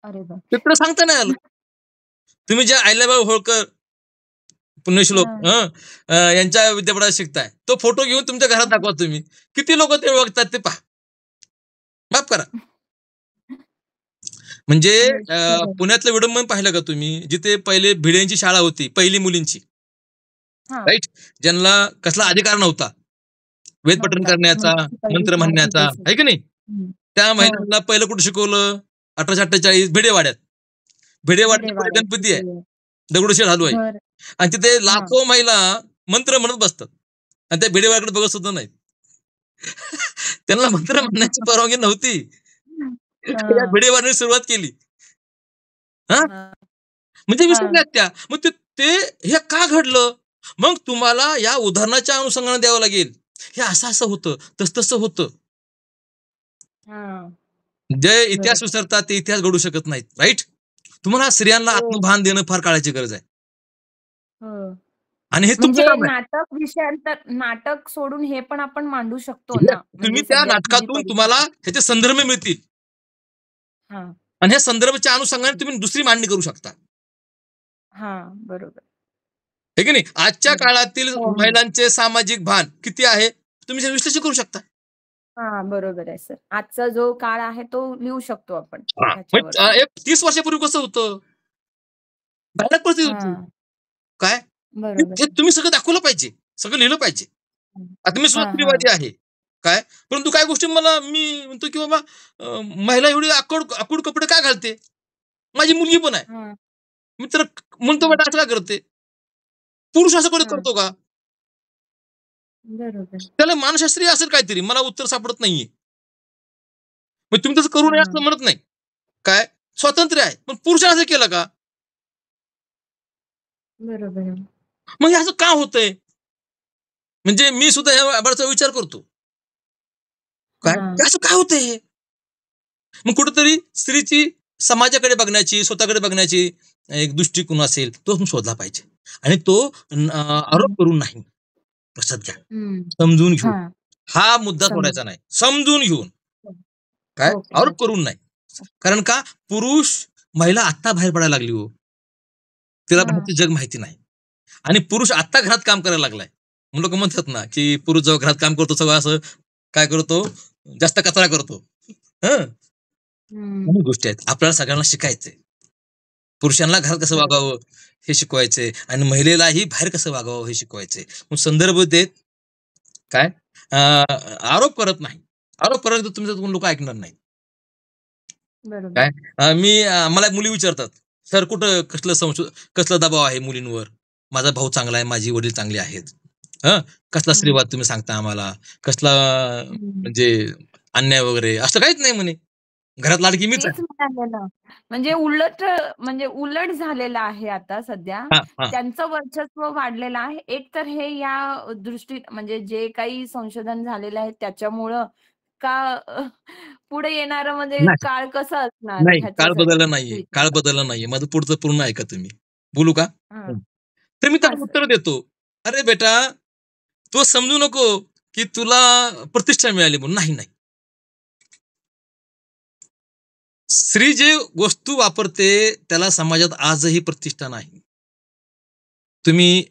अरे बाप! ते तुला सांगता नाही आलं. तुम्ही ज्या अहिल्याबाई होळकर पुण्यश्लोक यांच्या विद्यापीठात शिकताय, तो फोटो घेऊन तुमच्या घरात दाखवा तुम्ही. किती लोक ते बघतात ते पहा. माफ करा. म्हणजे पुण्यातलं विडंबन पाहिलं का तुम्ही, जिथे पहिले भिड्यांची शाळा होती, पहिली मुलींची, राईट, ज्यांना कसला अधिकार नव्हता वेद पठण करण्याचा, मंत्र म्हणण्याचा, आहे की नाही? त्या महिलांना पहिलं कुठं शिकवलं? 1848 भिडेवाड्यात. भिडेवाड्यात गणपती आहे, दगडूशेठ हलवाई, आणि तिथे लाखो महिला मंत्र म्हणत बसतात आणि त्या भिडेवाड्याकडे बघत सुद्धा नाहीत. त्यांना मंत्र म्हणण्याची परवानगी नव्हती. त्या भिडेवाड्याने सुरुवात केली. म्हणजे विसरल्यात त्या. मग ते हे का घडलं? मग तुम्हाला या उदाहरणाच्या अनुषंगाने द्यावं लागेल. हे असं होतं, तसं होतं. जे इतिहास विसरतात ते इतिहास घडू शकत नाहीत, राईट? तुम्हाला स्त्रियांना आत्मभान देणं फार काळाची गरज आहे. आणि हे तुमचं काम आहे. नाटक सोडून हे पण आपण मांडू शकतो ना. तुम्ही त्या नाटकातून तुम्हाला ह्याचे संदर्भ मिळतील आणि ह्या संदर्भाच्या अनुषंगाने तुम्ही दुसरी मांडणी करू शकता. बरोबर, हे की नाही? आजच्या काळातील महिलांचे सामाजिक भान किती आहे तुम्ही विश्लेषण करू शकता. बरोबर आहे सर. आजचा जो काळ आहे तो लिहू शकतो आपण. 30 वर्षापूर्वी कसं होतं? भयानक परिस्थिती होती. काय तुम्ही सगळं दाखवलं पाहिजे, सगळं लिहिलं पाहिजे. आता मी स्त्रीवादी आहे काय, परंतु काय गोष्टी मी म्हणतो की बाबा महिला एवढी आकूड कपडे काय घालते? माझी मुलगी पण आहे, मी तर म्हणतो बेटा असं काय करते? पुरुष असं कोणी करतो का? त्याला मानसशास्त्रीय असेल काहीतरी, मला उत्तर सापडत नाहीये. मग तुम्ही तसं करू नये असं म्हणत नाही. काय स्वातंत्र्य आहे, पण पुरुषाने असं केलं का? बरोबर. मग हे असं का होतंय? म्हणजे मी सुद्धा ह्या विचार करतो, काय असं काय होतंय? मग कुठेतरी स्त्रीची समाजाकडे बघण्याची, स्वतःकडे बघण्याची एक दृष्टिकोन असेल तो शोधला पाहिजे. आणि तो आरोप करून नाही, लक्षात घ्या, समजून घेऊन. हा मुद्दा सोडायचा नाही, समजून घेऊन. काय आरोप करून नाही. कारण का महिला आत्ता बाहेर पडायला लागली हो, तिला बाहेरचं जग माहिती नाही. आणि पुरुष आत्ता घरात काम करायला लागलाय. लोक म्हणतात ना की पुरुष जेव्हा घरात काम करतो सगळं असं काय करतो, जास्त कचरा करतो. गोष्टी आहेत आपल्याला सगळ्यांना शिकायचंय. पुरुषांना घरात कसं वागावं हे शिकवायचंय आणि महिलेलाही बाहेर कसं वागावं हे शिकवायचंय. मग संदर्भ देत काय आरोप करत नाही. आरोप करत तुमचं लोक ऐकणार नाही. काय मला मुली विचारतात, सर कुठं कसलं दबाव आहे मुलींवर? माझा भाऊ चांगला आहे, माझी वडील चांगले आहेत, कसला स्त्रीवाद तुम्ही सांगता आम्हाला, कसला म्हणजे अन्याय वगैरे असं काहीच नाही म्हणे. घरात लाडकी मीच तेच आहे. म्हणाले ना. म्हणजे उलट झालेलं आहे आता सध्या. हा हा त्यांचं वर्चस्व वाढलेलं आहे. एक तर हे या म्हणजे जे काही संशोधन झालेलं आहे त्याच्यामुळं का पुढे येणारं म्हणजे नाही काळ कसं असणार नाही, काळ ह्याच्यासाठी बदलला नाहीये, काळ विचारतात. बदलला नाहीये. माझं पुढचं पूर्ण ऐका तुम्ही. बोलू का? हां. तर मी हां त्याला सर. उत्तर देतो. अरे बेटा, तू समजू नको की तुला प्रतिष्ठा मिळाली म्हणून. नाही नाही, स्त्री जे वस्तू वापरते त्याला समाजात आजही प्रतिष्ठा नाही. तुम्ही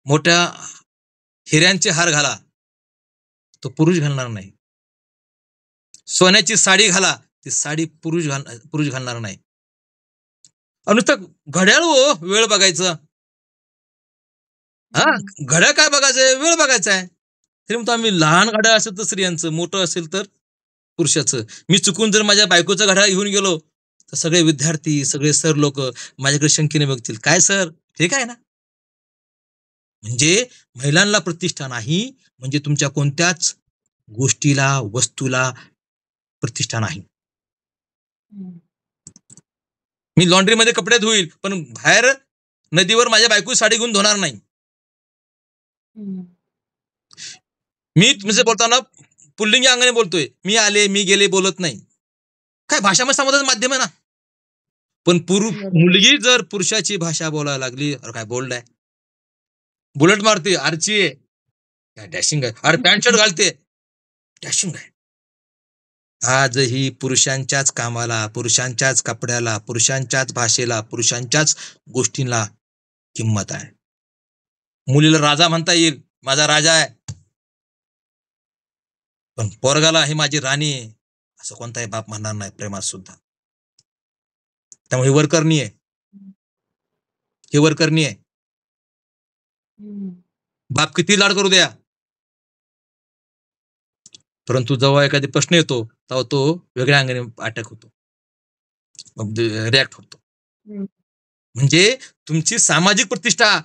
मोठ्या हिऱ्यांचे हार घाला, तो पुरुष घालणार नाही. सोन्याची साडी घाला, ती साडी पुरुष घालणार नाही. आणि नुसतं घड्याळ हो, वेळ बघायचं. हा, घड्याळ काय बघायचंय, वेळ बघायचा आहे. तरी म्हणतो आम्ही लहान घड्याळ असेल तर स्त्रियांचं, मोठं असेल तर पुरुषाचं. मी चुकून जर माझ्या बायकोचं घड्याळ घेऊन गेलो तर सगळे विद्यार्थी, सगळे सर लोक माझ्याकडे शंकेने बघतील. काय सर, ठीक आहे ना? म्हणजे महिलांना प्रतिष्ठा नाही म्हणजे तुमच्या कोणत्याच गोष्टीला, वस्तूला प्रतिष्ठा नाही. मी लॉन्ड्रीमध्ये कपडे धुईल, पण बाहेर नदीवर माझ्या बायको साडी घेऊन धुणार नाही. मी म्हणजे बोलताना पुल्लिंगी अंगाने बोलतोय. मी आले, मी गेले बोलत नाही. काय भाषामध्ये संवादाचं माध्यम आहे ना. पण मुलगी जर पुरुषाची भाषा बोलायला लागली, अरे काय बोललाय, बुलेट मारते, आरची आहे, काय डॅशिंग आहे, अरे पॅन्ट शर्ट घालते, डॅशिंग आहे. आजही पुरुषांच्याच कामाला, पुरुषांच्याच कपड्याला, पुरुषांच्याच भाषेला, पुरुषांच्याच गोष्टींना किंमत आहे. मुलीला राजा म्हणता येईल, माझा राजा आहे, पण पोरगाला ही माझी राणी आहे असं कोणताही बाप म्हणणार नाही प्रेमात सुद्धा. त्यामुळे वर करणी आहे, हे वर करणी आहे. बाप किती लाड करू द्या, परंतु जेव्हा एखादी प्रश्न येतो तेव्हा तो वेगळ्या अंगाने अटॅक होतो, रिॲक्ट होतो. म्हणजे तुमची सामाजिक प्रतिष्ठा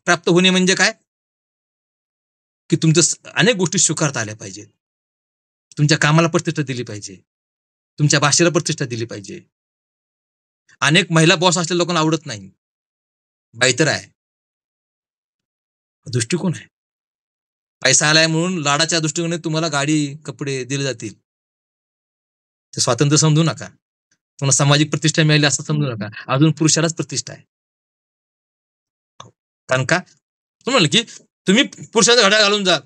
प्राप्त होणे म्हणजे काय, की तुमचं अनेक गोष्टी स्वीकारता आल्या पाहिजेत. तुमच्या कामाला प्रतिष्ठा दिली पाहिजे, तुमच्या भाषेला प्रतिष्ठा दिली पाहिजे. अनेक महिला बॉस असलेल्या लोकांना आवडत नाही. बाई तर आहे, दृष्टिकोन आहे. पैसा आलाय म्हणून लाडाच्या दृष्टिकोनाने तुम्हाला गाडी, कपडे दिले जातील. ते स्वातंत्र्य समजू नका. तुम्हाला सामाजिक प्रतिष्ठा मिळाली असं समजू नका. अजून पुरुषालाच प्रतिष्ठा आहे. कारण का तुम्हाला की तुम्ही पुरुषाचा घड्याळ घालून जा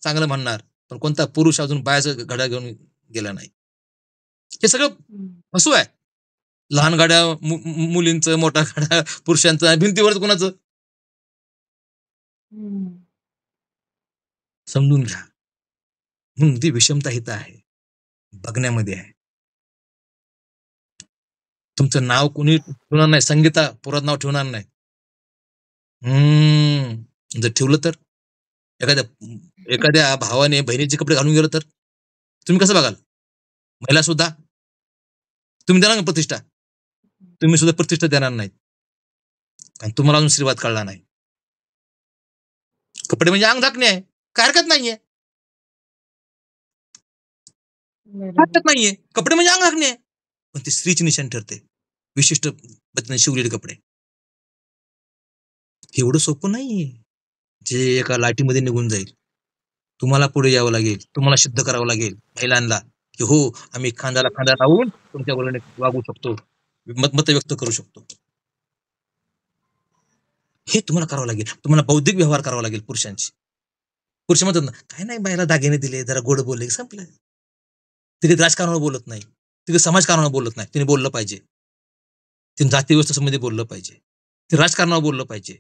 चांगलं म्हणणार, पण कोणता पुरुष अजून बायाचं घड्याळ घेऊन गेला नाही. हे सगळं फसू आहे. लहान गाड्या मुलींचं, मोठा गाड्या पुरुषांचं, भिंतीवर कोणाचं समजून घ्या. म्हणून ती विषमता हिता आहे, बघण्यामध्ये आहे. तुमचं नाव कोणी ठेवणार नाही, संगीता पुरात नाव ठेवणार नाही. जर ठेवलं तर एखाद्या भावाने बहिणीचे कपडे घालून गेलं तर तुम्ही कसं बघाल? महिला सुद्धा तुम्ही देणार प्रतिष्ठा, तुम्ही सुद्धा प्रतिष्ठा देणार नाहीत, कारण तुम्हाला अजून श्रीवाद कळला नाही. कपडे म्हणजे अंग झाकणे आहे, काय हरकत नाहीये, हरकत नाहीये. कपडे म्हणजे अंग झाकणे आहे, पण ते स्त्रीची निशाण ठरते, विशिष्ट पद्धतीने शिवलेले कपडे. एवढं सोपं नाहीये जे एका लाटीमध्ये निघून जाईल. तुम्हाला पुढे यावं लागेल, तुम्हाला सिद्ध करावं लागेल महिलांना की हो आम्ही खांद्याला खांदा लावून तुमच्या बरोबर वागू शकतो, मत व्यक्त करू शकतो. हे तुम्हाला करावं लागेल. तुम्हाला बौद्धिक व्यवहार करावा लागेल पुरुषांशी. पुरुष म्हणतात ना, काय नाही बाईला दागिने दिले, जरा गोड बोलले, संपलं. तिने राजकारणावर बोलत नाही, तिने समाजकारणावर बोलत नाही, तिने बोललं पाहिजे. तिने जाती व्यवस्थेमध्ये बोललं पाहिजे, तिने राजकारणावर बोललं पाहिजे,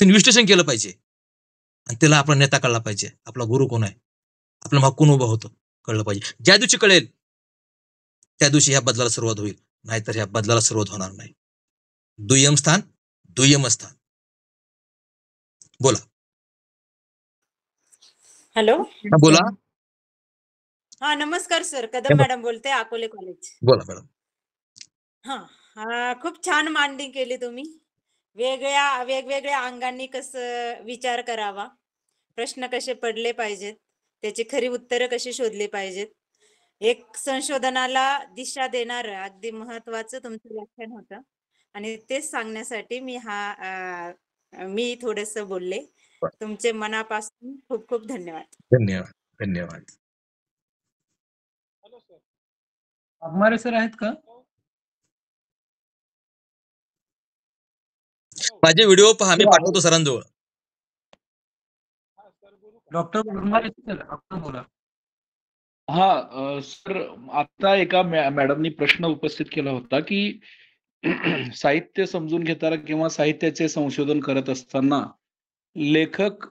तिने विश्लेषण केलं पाहिजे, आणि त्याला आपला नेता कळला पाहिजे, आपला गुरु कोण आहे, आपला भाग कोण उभा होतो कळलं पाहिजे. ज्या दिवशी कळेल त्या दिवशी ह्या बदलाला सुरुवात होईल, नाहीतर ह्या बदलाला सुरुवात होणार नाही. दुय्यम स्थान, दुय्यम स्थान. बोला. हॅलो, बोला. हा नमस्कार सर, कदम मॅडम बोलते, अकोले कॉलेज. बोला मॅडम. हा, खूप छान मांडणी केली तुम्ही. वेगवेगळ्या अंगांनी कसं विचार करावा, प्रश्न कसे पडले पाहिजेत, त्याची खरी उत्तरं कशी शोधली पाहिजेत, एक संशोधनाला दिशा देणारं अगदी महत्वाचं तुमचं व्याख्यान होतं आणि तेच सांगण्यासाठी मी थोडस बोलले. तुमचे मनापासून खूप खूप धन्यवाद. धन्यवाद. धन्यवाद. वाघमारे सर आहेत का? माझे व्हिडिओ पहा, मी पाठवतो सरांजवळ. डॉक्टर वाघमारे सर आपण बोला. हा सर, आता एका मॅडमनी प्रश्न उपस्थित केला होता की साहित्य समजून घेताना किंवा साहित्याचे संशोधन करत असताना लेखक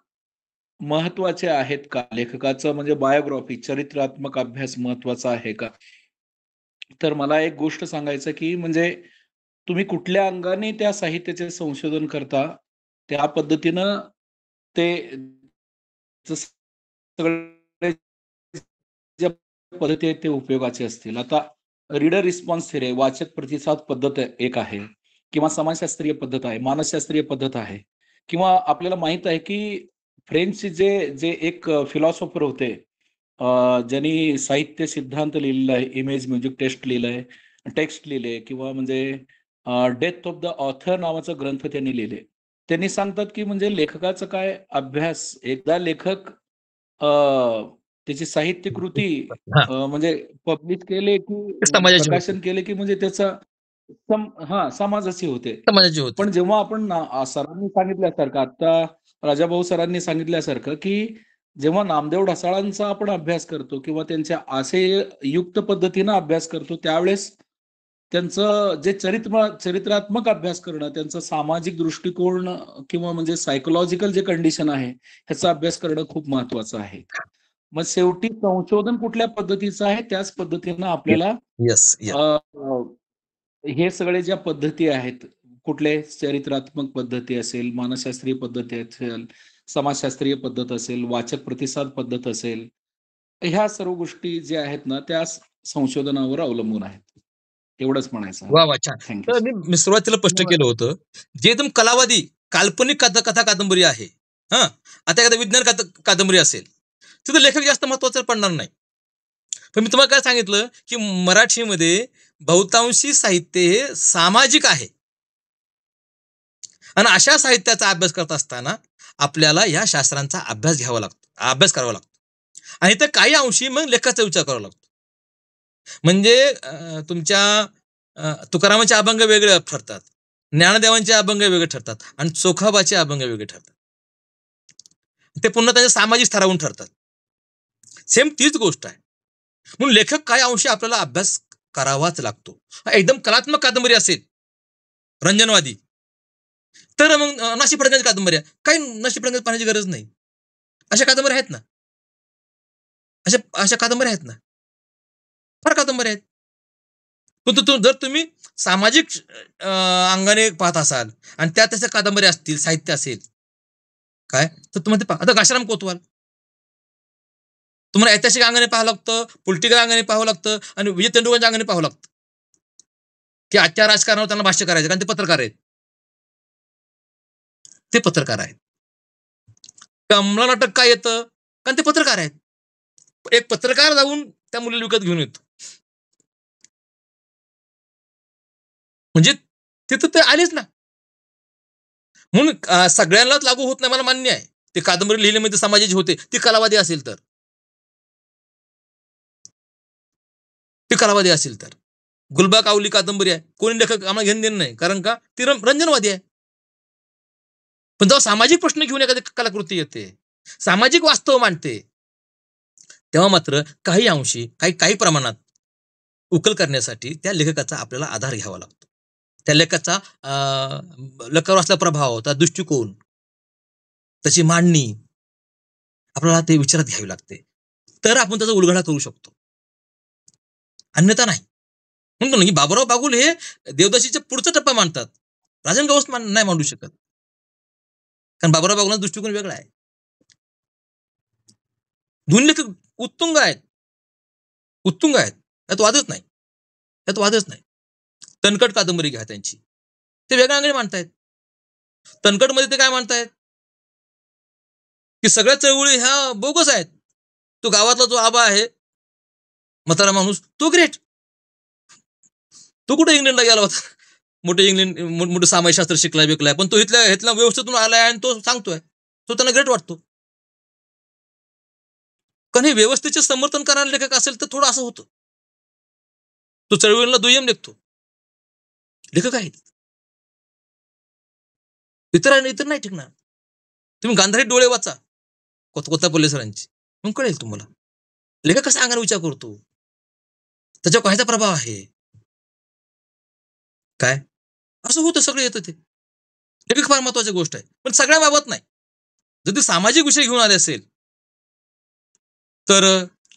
महत्वाचे आहेत का, लेखकाचं म्हणजे बायोग्राफी चरित्रात्मक अभ्यास महत्वाचा आहे का. तर मला एक गोष्ट सांगायचं की म्हणजे तुम्ही कुठल्या अंगाने त्या साहित्याचे संशोधन करता त्या पद्धतीनं ते सगळे ज्या पद्धती आहेत ते उपयोगाचे असतील. आता रीडर रिस्पॉन्स थेरी, वाचक प्रतिसाद पद्धत एक आहे, किंवा समाजशास्त्रीय पद्धत आहे, मानसशास्त्रीय पद्धत आहे, किंवा आपल्याला माहित आहे की फ्रेंचचे जे एक फिलॉसॉफर होते, ज्यांनी साहित्य सिद्धांत लिहिलेला आहे, इमेज म्युझिक टेक्स्ट लिहिले, किंवा म्हणजे डेथ ऑफ द ऑथर नावाचा ग्रंथ त्यांनी लिहिले. त्यांनी सांगतात की म्हणजे लेखकाचं काय अभ्यास, एकदा लेखक त्याची साहित्य कृती हा, म्हणजे पब्लिश केले की समाजाची प्रकाशन होते. केले की म्हणजे त्याचा समाजाची होते. समाजाची होते. पण जेव्हा आपण सरांनी सांगितल्यासारखं, आता राजाभाऊ सरांनी सांगितल्यासारखं की जेव्हा नामदेव ढसाळांचा आपण अभ्यास करतो किंवा त्यांच्या आशययुक्त पद्धतीनं अभ्यास करतो, त्यावेळेस त्यांचं जे चरित्रात्मक अभ्यास करणं, त्यांचा सामाजिक दृष्टिकोन किंवा म्हणजे सायकोलॉजिकल जे कंडिशन आहे ह्याचा अभ्यास करणं खूप महत्वाचं आहे. मग शेवटी संशोधन कुठल्या पद्धतीचं आहे त्याच पद्धतीनं आपल्याला येस. हे सगळे ज्या पद्धती आहेत, कुठले चरित्रात्मक पद्धती असेल, मानसशास्त्रीय पद्धती असेल, समाजशास्त्रीय पद्धत असेल, वाचक प्रतिसाद पद्धत असेल, ह्या सर्व गोष्टी ज्या आहेत ना त्या संशोधनावर अवलंबून आहेत. एवढंच म्हणायचं आहे. वा वा, छान. थँक्यू. तर मी सुरुवातीला स्पष्ट केलं होतं, जे एकदम कलावादी काल्पनिक कथा कादंबरी आहे, हा, आता एखादा विज्ञान कादंबरी असेल तिथं लेखक जास्त महत्वाचं पडणार नाही. पण मी तुम्हाला काय सांगितलं की मराठीमध्ये बहुतांशी साहित्य हे सामाजिक आहे, आणि अशा साहित्याचा अभ्यास करत असताना आपल्याला या शास्त्रांचा अभ्यास करावा लागतो, आणि तर काही अंशी मग लेखाचा विचार करावा लागतो. म्हणजे तुमच्या तुकारामांचे अभंग वेगळे ठरतात, ज्ञानदेवांचे अभंग वेगळे ठरतात, आणि चोखाबाचे अभंग वेगळे ठरतात. ते पुन्हा त्याच्या सामाजिक स्तरावरून ठरतात. सेम तीच गोष्ट आहे. म्हणून लेखक काही अंशी आपल्याला अभ्यास करावाच लागतो. एकदम कलात्मक कादंबरी असेल, रंजनवादी, तर मग नाशिक फडक्यांची कादंबरी आहे, काही नाशिक फडक्यांची पाहण्याची गरज नाही. अशा कादंबरी आहेत ना, अशा कादंबरी आहेत ना, फार कादंबरी आहेत. पण जर तुम्ही सामाजिक अंगाने पाहत असाल आणि त्याच्या कादंबरी असतील, साहित्य असेल काय, तर तुम्हाला आता घाशीराम कोतवाल, तुम्हाला ऐतिहासिक अंगाने पाहावं लागतं, पॉलिटिकल अंगाने पाहावं लागतं, आणि विजय तेंडुलकरच्या अंगाने पाहावं लागतं की आजच्या राजकारणावर त्यांना भाष्य करायचं, कारण ते पत्रकार आहेत. कमला नाटक काय येतं, कारण ते पत्रकार आहेत. एक पत्रकार जाऊन त्या मुलीला विकत घेऊन येतो, म्हणजे तिथं ते आलेच ना. म्हणून सगळ्यांनाच लागू होत नाही, मला मान्य आहे. ते कादंबरी लिहिली म्हणजे समाजाची होते, ती कलावादी असेल तर, गुलबा कावली कादंबरी आहे, कोणी लेखक आम्हाला घेऊन देणं नाही, कारण का ती रंजनवादी आहे. पण जेव्हा सामाजिक प्रश्न घेऊन एखादी कलाकृती येते, सामाजिक वास्तव मांडते, तेव्हा मात्र काही अंशी काही प्रमाणात उकल करण्यासाठी त्या लेखकाचा आपल्याला आधार घ्यावा लागतो. त्या लेखकाचा लेखकावर असलेला प्रभाव, त्या दृष्टिकोन, त्याची मांडणी आपल्याला ते विचारात घ्यावी लागते, तर आपण त्याचा उलगडा करू शकतो, अन्यथा नाही. म्हणतो ना की बाबुराव बागुल हे देवदासीच्या पुढचा टप्पा मांडतात, राजन गवस नाही मांडू शकत, कारण बाबुराव बागुलांचा दृष्टिकोन वेगळा आहे. दोन्ही लेखक उत्तुंग आहेत, यात वादच नाही. तणकट कादंबरी घ्या त्यांची, ते वेगळ्या अंगाने मांडतायत. तणकटमध्ये ते काय म्हणतायत की सगळ्या चळवळी ह्या बोगस आहेत. तो गावातला जो आबा आहे म्हातारा माणूस तो ग्रेट. तो कुठे इंग्लंडला गेला होता, मोठे समाजशास्त्र शिकलाय बिकलाय, पण तो इथल्या व्यवस्थेतून आलाय आणि तो सांगतोय, तो त्यांना ग्रेट वाटतो. कारण हे व्यवस्थेचे समर्थन करणारा लेखक असेल तर थोडं असं होतं. तो चळवळीला दुय्यम लेखतो. लेखक आहेत, इतर नाही टिकणार. तुम्ही गांधारी डोळे वाचा कोतापल्ले सरांची, मग कळेल तुम्हाला लेखक कसा अंगाने विचार करतो, त्याच्यावर कायचा प्रभाव आहे काय. असं होतं, सगळं येतं ते. लेखक फार महत्वाची गोष्ट आहे, पण सगळ्या बाबत नाही. जर ते सामाजिक विषय घेऊन आले असेल तर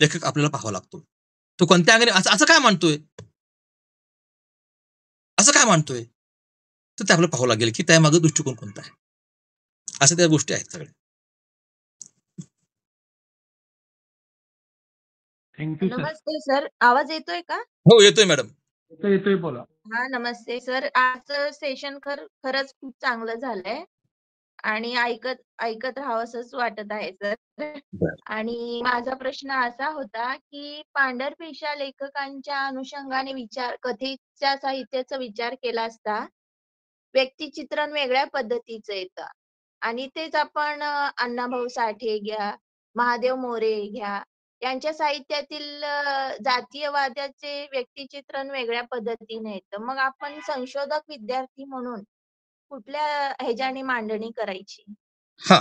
लेखक आपल्याला पाहावा लागतो. तो कोणत्या अंगाने असं काय मांडतोय, तर ते आपल्याला पाहावं लागेल की त्यामागे दृष्टिकोन कोणता आहे. अशा त्या गोष्टी आहेत सगळ्या. Thank you sir. नमस्ते सर, आवाज येतोय का? हो, येतोय मॅडम. येतोय बोला. हा, नमस्ते सर. आजचं सेशन खरंच खूप चांगलं झालंय आणि ऐकत राहावंसंच वाटत आहे सर. आणि माझा प्रश्न असा होता की पांढरपेशा लेखकांच्या अनुषंगाने कथेच्या साहित्याचा विचार केला असता व्यक्तिचित्रण वेगळ्या पद्धतीचं येतं आणि तेच आपण अण्णाभाऊ साठे घ्या, महादेव मोरे घ्या, यांच्या साहित्यातील जातीयवादाचे व्यक्तिचित्रण वेगळ्या पद्धतीने येतं. मग आपण संशोधक विद्यार्थी म्हणून कुठल्या ह्याच्याने मांडणी करायची? हा,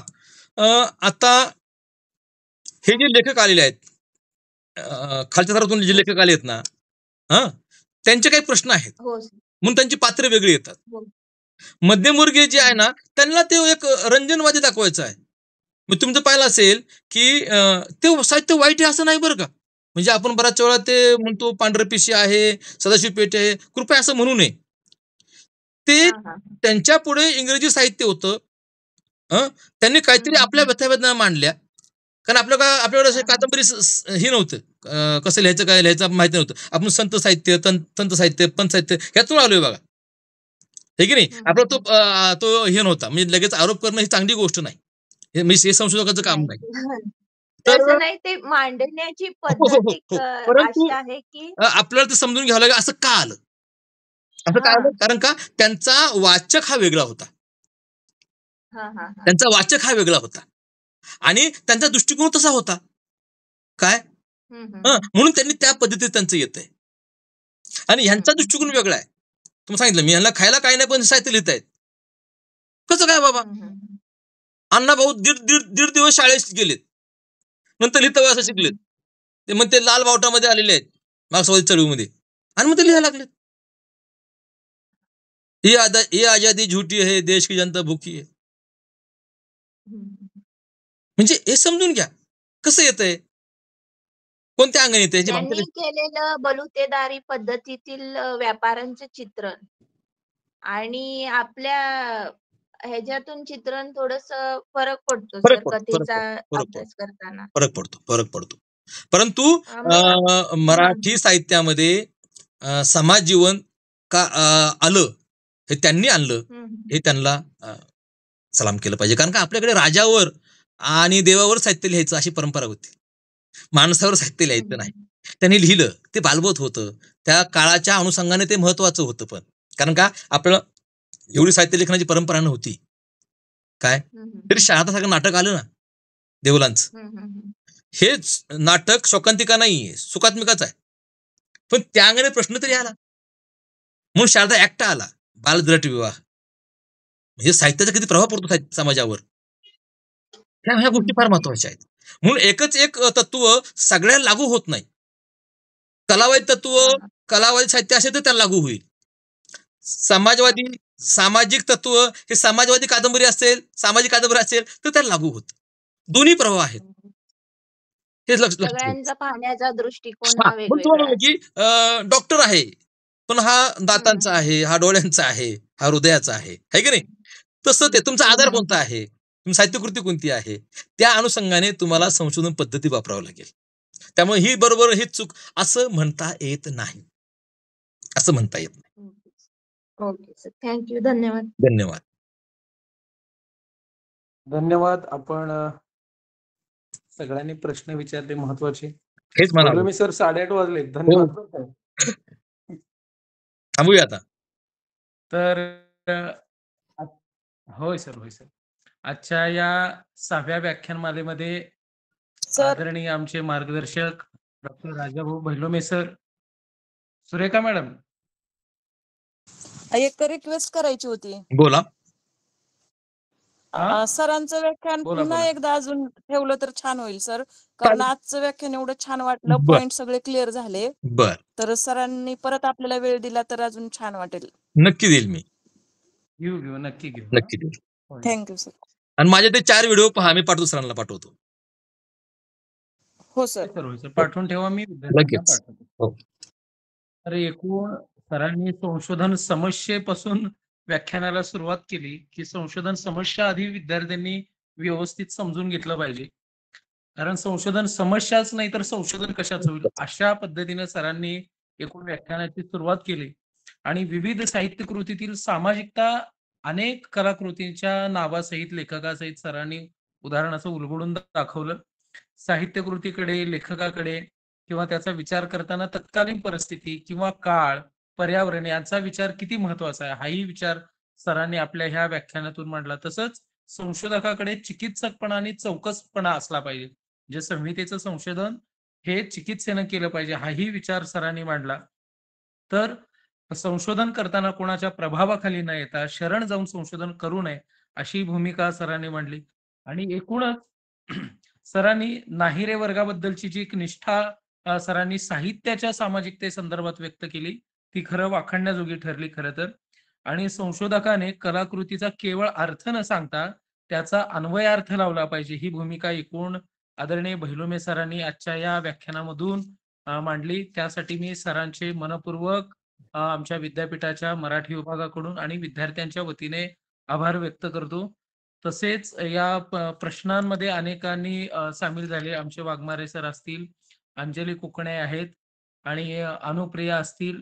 आता हे जे लेखक आलेले आहेत, खालच्या थरातून जे लेखक आले आहेत ना, त्यांचे काही प्रश्न आहेत, हो सर. म्हणून त्यांची पात्र वेगळी येतात. हो. मध्यमवर्गीय जे आहे ना, त्यांना ते एक रंजनवादी दाखवायचं आहे. मग तुम्ही जर पाहिलं असेल की ते साहित्य वाईट आहे असं नाही बरं का. म्हणजे आपण बऱ्याच वेळा ते म्हणतो पांढरपेशी आहे, सदाशिव पेठ आहे, कृपया असं म्हणू नये. ते त्यांच्या पुढे इंग्रजी साहित्य होतं. त्यांनी काहीतरी आपल्या व्यथा मांडल्या, कारण आपल्याकडे कादंबरी हे नव्हतं, कसं लिहायचं काय लिहायचं माहिती नव्हतं. आपण संत साहित्य, पंत साहित्य ह्यातून आलोय बघा, हे की नाही. आपला तो हे नव्हता, म्हणजे लगेच आरोप करणं ही चांगली गोष्ट नाही, हे संशोधकाचं काम नाही. तसं नाही, ते मांडण्याची पद्धत एक परंतु अशी आहे की आपल्याला ते समजून घ्यावं लागेल असं का आलं. कारण का त्यांचा वाचक हा वेगळा होता. त्यांचा वाचक हा वेगळा होता आणि त्यांचा दृष्टिकोन तसा होता काय, म्हणून त्यांनी त्या पद्धतीत त्यांचं येतंय. आणि ह्यांचा दृष्टिकोन वेगळा आहे. तुम्ही सांगितलं मी यांना खायला काही नाही पण साहित्य लिहितायत, कसं काय बाबा. अण्णाभाऊ दीड दिवस शाळेत गेलेत, नंतर लिहिता असं शिकलेत. ते मग ते लाल बावटामध्ये आलेले आहेत मार्क्सवादी चळवळीमध्ये, आणि मग ते लिहायला लागलेत. ये आजादी झूठी है, देश की जनता भूखी है. म्हणजे हे समजून घ्या कसं येतंय, कोणत्या अंगाने येते. त्यांनी केलेलं बलुतेदारी पद्धतीतील व्यापाऱ्यांचे चित्रण आणि आपल्या ह्याच्यातून चित्रण थोडस फरक पडतो सर, कथेचा अभ्यास करताना फरक पडतो. परंतु मराठी साहित्यामध्ये समाज जीवन का आलं, हे त्यांनी आणलं, हे त्यांना सलाम केलं पाहिजे. कारण का आपल्याकडे राजावर आणि देवावर साहित्य लिहायचं अशी परंपरा होती, माणसावर साहित्य लिहायचं नाही. त्यांनी लिहिलं, ते बालबोध होतं, त्या काळाच्या अनुषंगाने ते महत्वाचं होतं. पण कारण का आपल्याला एवढी साहित्य लेखनाची परंपरा नव्हती काय. तरी शाळात सगळं नाटक आलं ना देवलांचं, हेच नाटक शोकांतिका नाहीये, सुखात्मिकाच आहे. पण त्या अंगाने प्रश्न तरी आला, म्हणून शारदा ऍक्ट आला, बालद्रट विवाह. म्हणजे साहित्याचा किती प्रभाव पडतो समाजावर, ह्या गोष्टी फार महत्वाच्या आहेत. म्हणून एकच एक तत्व सगळ्यांना लागू होत नाही. कलावादी तत्व, कलावादी साहित्य असेल तर त्याला लागू होईल. समाजवादी सामाजिक तत्व हे समाजवादी कादंबरी असेल, सामाजिक कादंबरी असेल तर त्याला लागू होत. दोन्ही प्रभाव आहेत, हे सगळ्यांचा पाहण्याचा दृष्टिकोन हा वेगवेगळा आहे. की डॉक्टर आहे पण हा दातांचा आहे, हा डोळ्यांचा आहे, हा हृदयाचा आहे, है की नाही. तसं ते तुमचा आधार कोणता आहे, तुमची साहित्यकृती कोणती आहे, त्या अनुषंगाने तुम्हाला संशोधन पद्धती वापरावं लागेल. त्यामुळे ही बरोबर ही चूक असं म्हणता येत नाही, असं म्हणता येत नाही. ओके सर, थँक्यू, धन्यवाद. धन्यवाद. धन्यवाद. आपण सगळ्यांनी प्रश्न विचारले महत्वाचे. हेच म्हणावं. बोललो मी सर 8:30 वाजले. धन्यवाद बरं का. थांबूया आता. तर होय सर, होय सर. आजच्या या 6व्या व्याख्यानमालेमध्ये सर आदरणीय आमचे मार्गदर्शक doctor Rajabhau Bhailome sir, Surekha madam, एक रिक्वेस्ट करायची होती. बोला. सरांचं व्याख्यान बोला, पुन्हा बोला. एकदा अजून ठेवलं तर छान होईल सर, कारण आजचं व्याख्यान एवढं छान वाटलं, बर. पॉइंट सगळे क्लिअर झाले. बर, तर सरांनी परत आपल्याला वेळ दिला तर अजून छान वाटेल. नक्की देईल मी. घेऊ नक्की घेऊ. नक्की देईल. Thank you sir. आणि माझे ते 4 व्हिडिओ पहा, मी पाठवतो, सरांना पाठवतो. हो सर. होय सर, पाठवून ठेवा, मी विद्यार्थ्यांना लगेच. पाठवतो. हो. तर एकूण सरांनी संशोधन समस्येपासून व्याख्यानाला सुरुवात केली की संशोधन समस्या आधी विद्यार्थ्यांनी व्यवस्थित समजून घेतलं पाहिजे, कारण संशोधन समस्याच नाही तर संशोधन कशाच होईल, अशा पद्धतीने सरांनी एकूण व्याख्यानाची सुरुवात केली. आणि विविध साहित्य कृतीतील सामाजिकता अनेक कलाकृतींच्या नावासहित लेखकासहित सरांनी उदाहरणाचं उलगडून दाखवलं. साहित्य कृतीकडे, लेखकाकडे किंवा त्याचा विचार करताना तत्कालीन परिस्थिती किंवा काळ, पर्यावरण यांचा विचार किती महत्वाचा आहे, हाही विचार सरांनी आपल्या ह्या व्याख्यानातून मांडला. तसंच संशोधकाकडे चिकित्सकपणा आणि चौकसपणा असला पाहिजे. जे संहितेचं संशोधन हे चिकित्सेनं केलं पाहिजे, हाही विचार सरांनी मांडला. तर संशोधन करताना कोणाच्या प्रभावाखाली न येता शरण जाऊन संशोधन करू नये, अशी भूमिका सरांनी मांडली. आणि एकूणच सरांनी नाहिरे वर्गाबद्दलची जी एक निष्ठा सरांनी साहित्याच्या सामाजिकतेसंदर्भात व्यक्त केली, ती खरं वाखाणण्याजोगी ठरली खरं तर. आणि संशोधकाने कलाकृतीचा केवळ अर्थ न सांगता त्याचा अन्वयार्थ लावला पाहिजे, ही भूमिका एकूण आदरणीय भैलोमे सरांनी आजच्या या व्याख्यानामधून मांडली. त्यासाठी मी सरांचे मनपूर्वक आमच्या विद्यापीठाच्या मराठी विभागाकडून आणि विद्यार्थ्यांच्या वतीने आभार व्यक्त करतो. तसेच या प्रश्नांमध्ये अनेकांनी सामील झाले. आमचे वाघमारे सर असतील, अंजली कुकणे आहेत आणि अनुप्रिया असतील,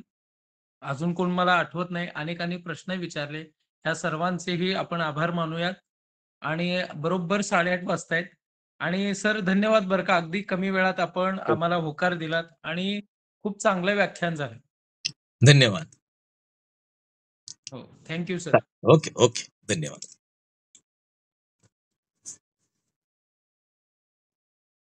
अजून कोण मला आठवत नाही, अनेकांनी प्रश्न विचारले. ह्या सर्वांचेही आपण आभार मानूयात. आणि बरोबर 8:30 वाजतायत. आणि सर धन्यवाद बरं का, अगदी कमी वेळात आपण आम्हाला होकार दिलात आणि खूप चांगलं व्याख्यान झालं. धन्यवाद. हो, थँक्यू सर. Okay, okay. धन्यवाद.